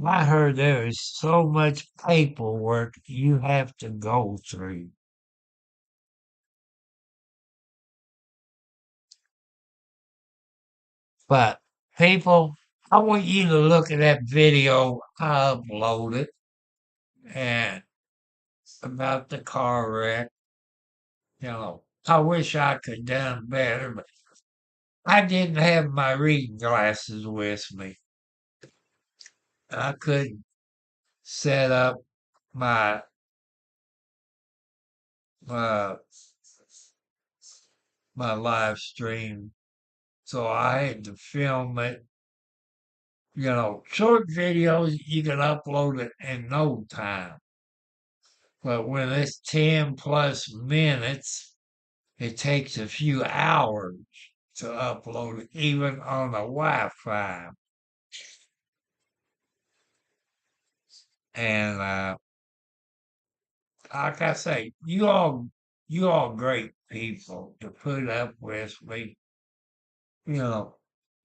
I heard there is so much paperwork you have to go through. But people, I want you to look at that video I uploaded and about the car wreck. I wish I could done better, but I didn't have my reading glasses with me. I couldn't set up my uh, my live stream, so I had to film it. Short videos you can upload it in no time, but when it's 10+ minutes, it takes a few hours to upload it, even on a Wi-Fi. And like I say, you all great people to put up with me. You know,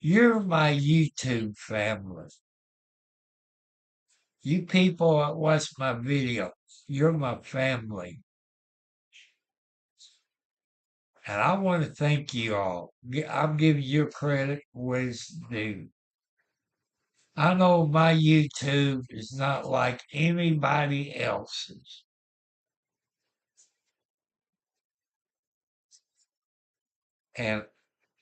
you're my YouTube family. You people that watch my video, you're my family. And I want to thank you all. I'm giving you credit where it's due. I know my YouTube is not like anybody else's. And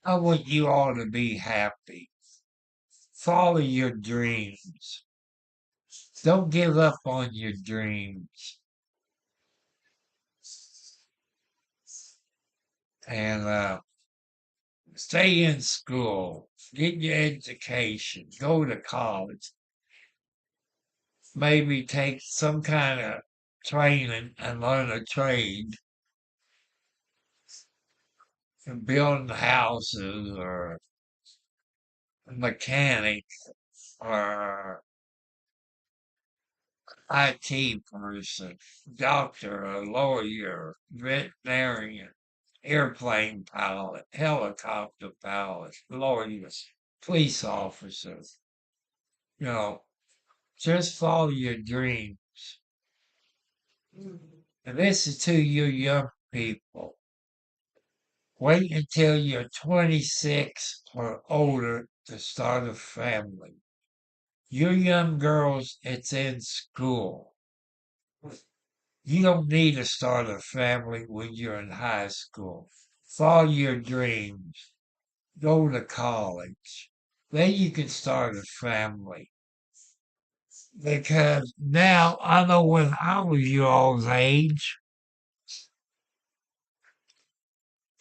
I want you all to be happy. Follow your dreams. Don't give up on your dreams. And stay in school. Get your education. Go to college. Maybe take some kind of training and learn a trade and building houses or a mechanic or IT person, doctor, a lawyer, veterinarian, airplane pilot, helicopter pilot, lawyers, police officers. You know, just follow your dreams. And this is to you young people. Wait until you're 26 or older to start a family. You young girls, it's in school. You don't need to start a family when you're in high school. Follow your dreams. Go to college. Then you can start a family. Because now I know when I was your all's age,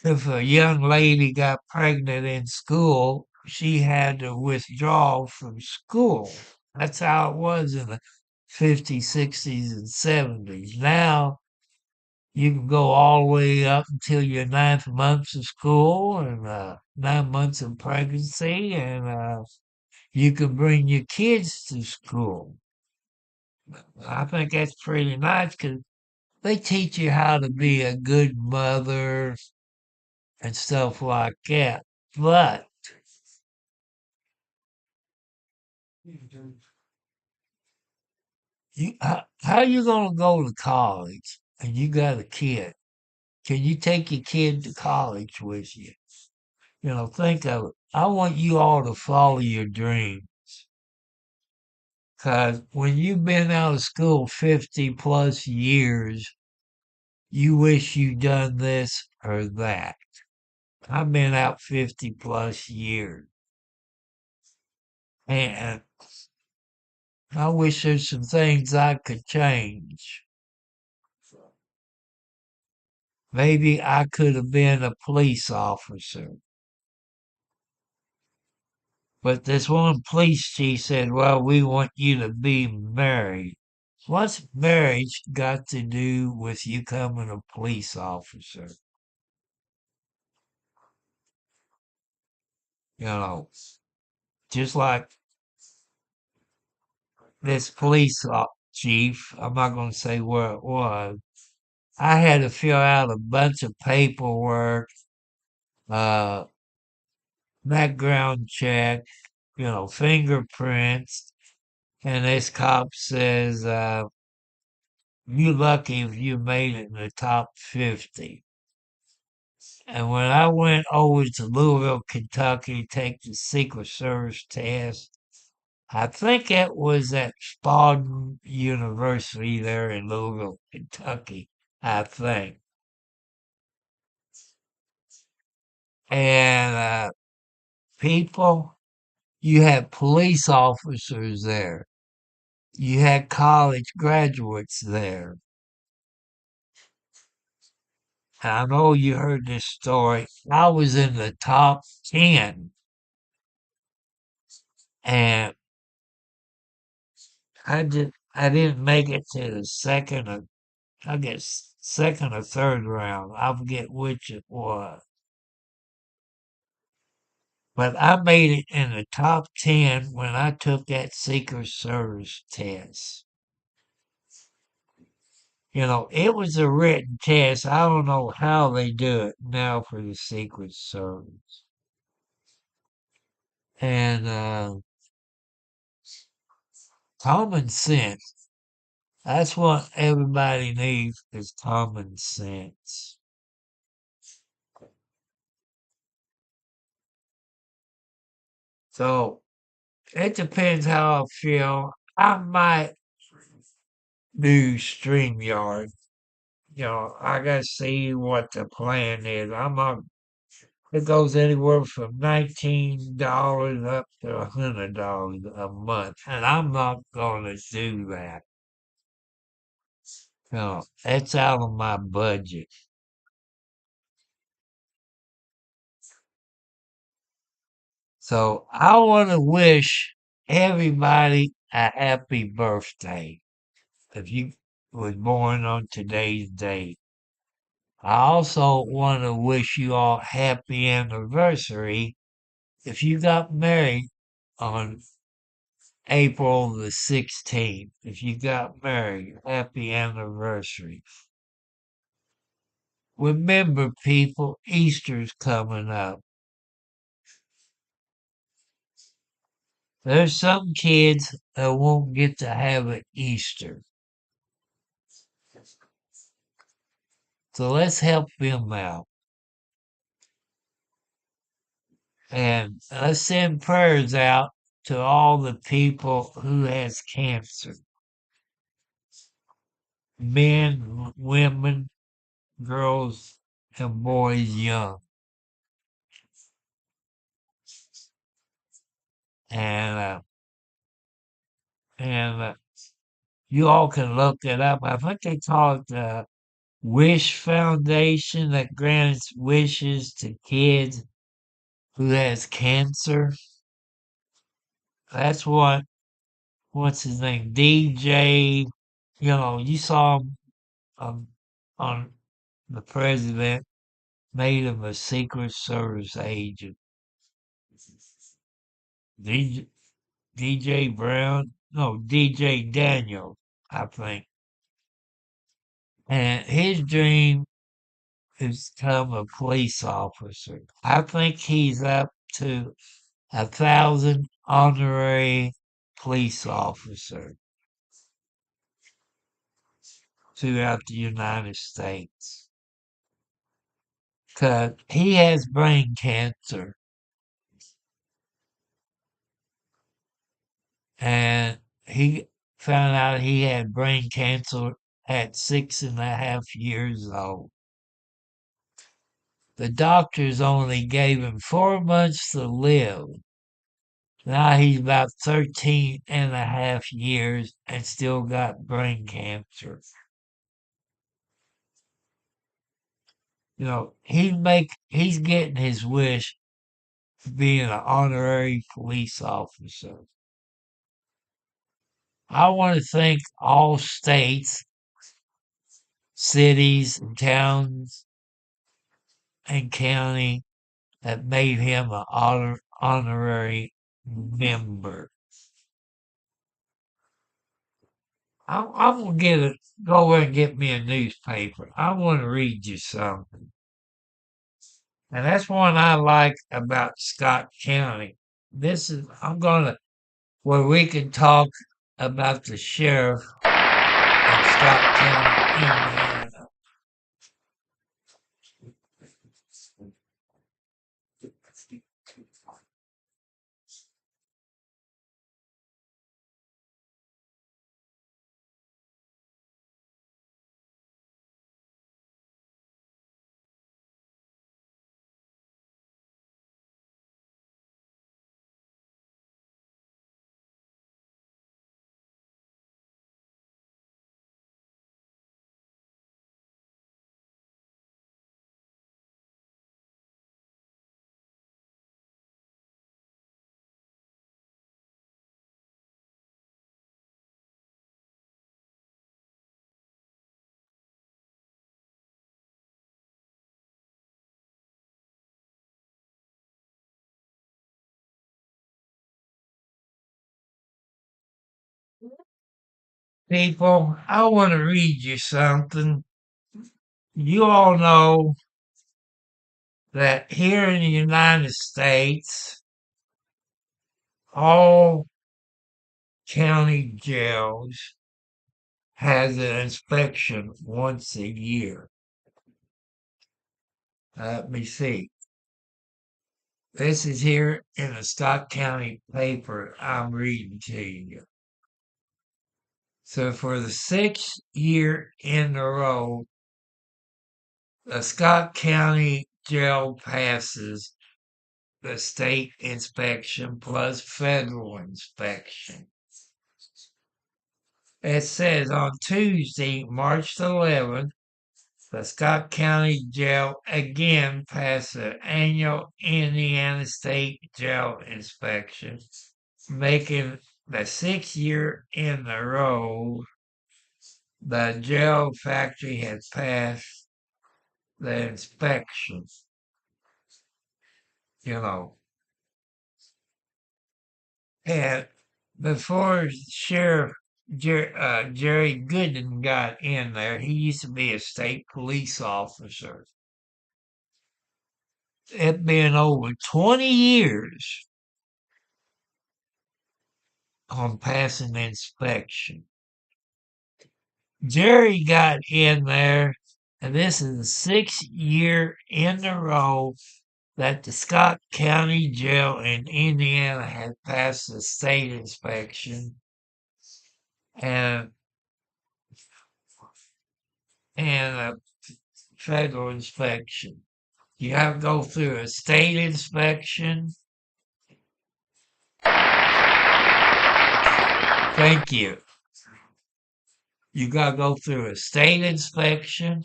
if a young lady got pregnant in school, she had to withdraw from school. That's how it was in the 50s, 60s, and 70s. Now you can go all the way up until your ninth month of school and 9 months of pregnancy, and you can bring your kids to school. I think that's pretty nice because they teach you how to be a good mother and stuff like that. But how you gonna go to college and you got a kid? Can you take your kid to college with you? Think of it. I want you all to follow your dream. Because when you've been out of school 50 plus years, you wish you'd done this or that. I've been out 50 plus years. And I wish there's some things I could change. Maybe I could have been a police officer. But this one police chief said, well, we want you to be married. What's marriage got to do with you becoming a police officer? You know, just like this chief, I'm not going to say where it was. I had to fill out a bunch of paperwork, uh, background check, fingerprints, and this cop says, you lucky if you made it in the top 50. And when I went over to Louisville, Kentucky to take the Secret Service test, I think it was at Spalding University there in Louisville, Kentucky, I think. And people, you had police officers there. You had college graduates there. I know you heard this story. I was in the top 10 and I didn't make it to the I guess second or third round. I forget which it was. But I made it in the top 10 when I took that Secret Service test. It was a written test. I don't know how they do it now for the Secret Service. And common sense. That's what everybody needs is common sense. So it depends how I feel. I might do StreamYard. I gotta see what the plan is. It goes anywhere from $19 up to $100 a month, and I'm not gonna do that. It's out of my budget. So I want to wish everybody a happy birthday if you was born on today's date. I also want to wish you all happy anniversary if you got married on April the 16th. If you got married, happy anniversary. Remember, people, Easter's coming up. There's some kids that won't get to have an Easter. So let's help them out. And let's send prayers out to all the people who has cancer. Men, women, girls, and boys young. And you all can look it up. I think they call it the Wish Foundation that grants wishes to kids who has cancer. That's what's his name? DJ. You saw him on the president made him a Secret Service agent. DJ, DJ Brown, no, DJ Daniel, I think. And his dream is to become a police officer. I think he's up to 1,000 honorary police officers throughout the United States. 'cause he has brain cancer, and he found out he had brain cancer at 6.5 years old. The doctors only gave him 4 months to live. Now he's about 13.5 years and still got brain cancer. He's getting his wish for being an honorary police officer. I want to thank all states, cities, and towns and county that made him an honorary member. I'm gonna go over and get me a newspaper. I want to read you something. And that's one I like about Scott County. I'm gonna, where we can talk about the sheriff in Scott County, Indiana. People, I want to read you something. You all know that here in the United States, all county jails has an inspection once a year. Let me see. This is here in the Scott County paper I'm reading to you. So for the 6th year in a row, the Scott County Jail passes the state inspection plus federal inspection. It says on Tuesday, March 11th, the Scott County Jail again passed the annual Indiana State Jail inspection, making the 6th year in a row the jail factory has passed the inspection. You know, and before Sheriff Jerry Gooden got in there, he used to be a state police officer. It's been over 20 years on passing the inspection. Jerry got in there, and this is the 6th year in a row that the Scott County Jail in Indiana has passed the state inspection and a federal inspection. You have to go through a state inspection. Thank you. You got to go through a state inspection.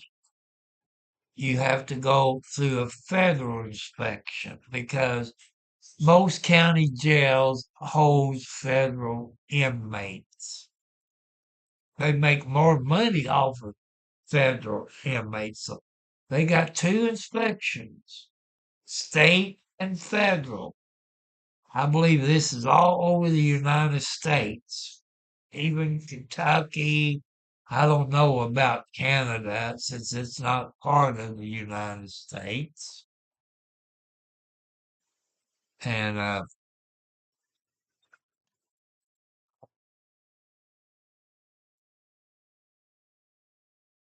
You have to go through a federal inspection because most county jails hold federal inmates. They make more money off of federal inmates. So they got two inspections, state and federal. I believe this is all over the United States, even Kentucky. I don't know about Canada since it's not part of the United States. And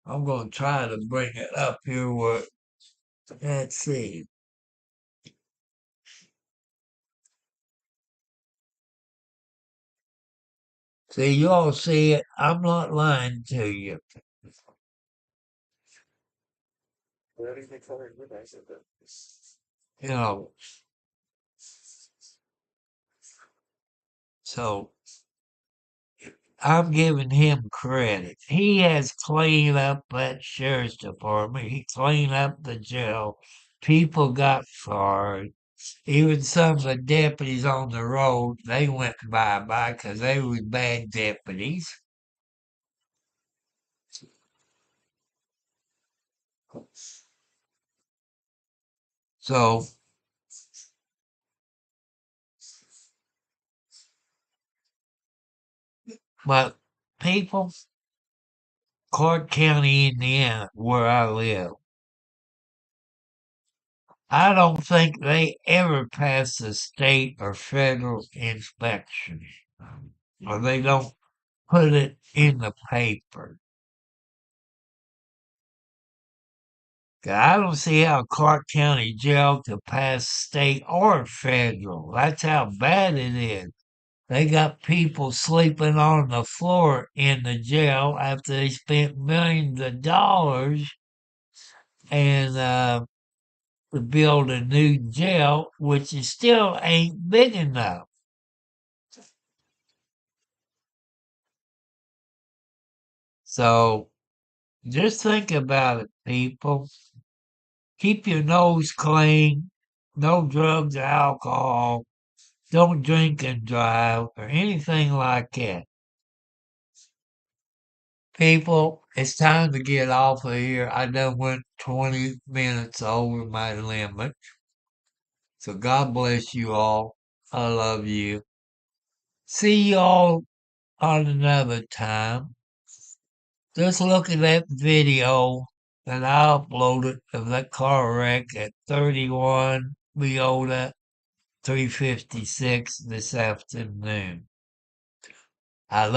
I'm going to try to bring it up here where Let's see. See, you all see it. I'm not lying to you. You know, so I'm giving him credit. He has cleaned up that sheriff's department. He cleaned up the jail. People got fired. Even some of the deputies on the road, they went bye-bye because they were bad deputies. So, but people, Clark County, Indiana, where I live, I don't think they ever pass a state or federal inspection, or they don't put it in the paper. 'Cause I don't see how Clark County Jail could pass state or federal. That's how bad it is. They got people sleeping on the floor in the jail after they spent millions of dollars and to build a new jail, which is still ain't big enough. So just think about it, people. Keep your nose clean. No drugs or alcohol. Don't drink and drive or anything like that. People, it's time to get off of here. I done went 20 minutes over my limit. So God bless you all. I love you. See y'all on another time. Just look at that video that I uploaded of that car wreck at 31 Leota 356 this afternoon. I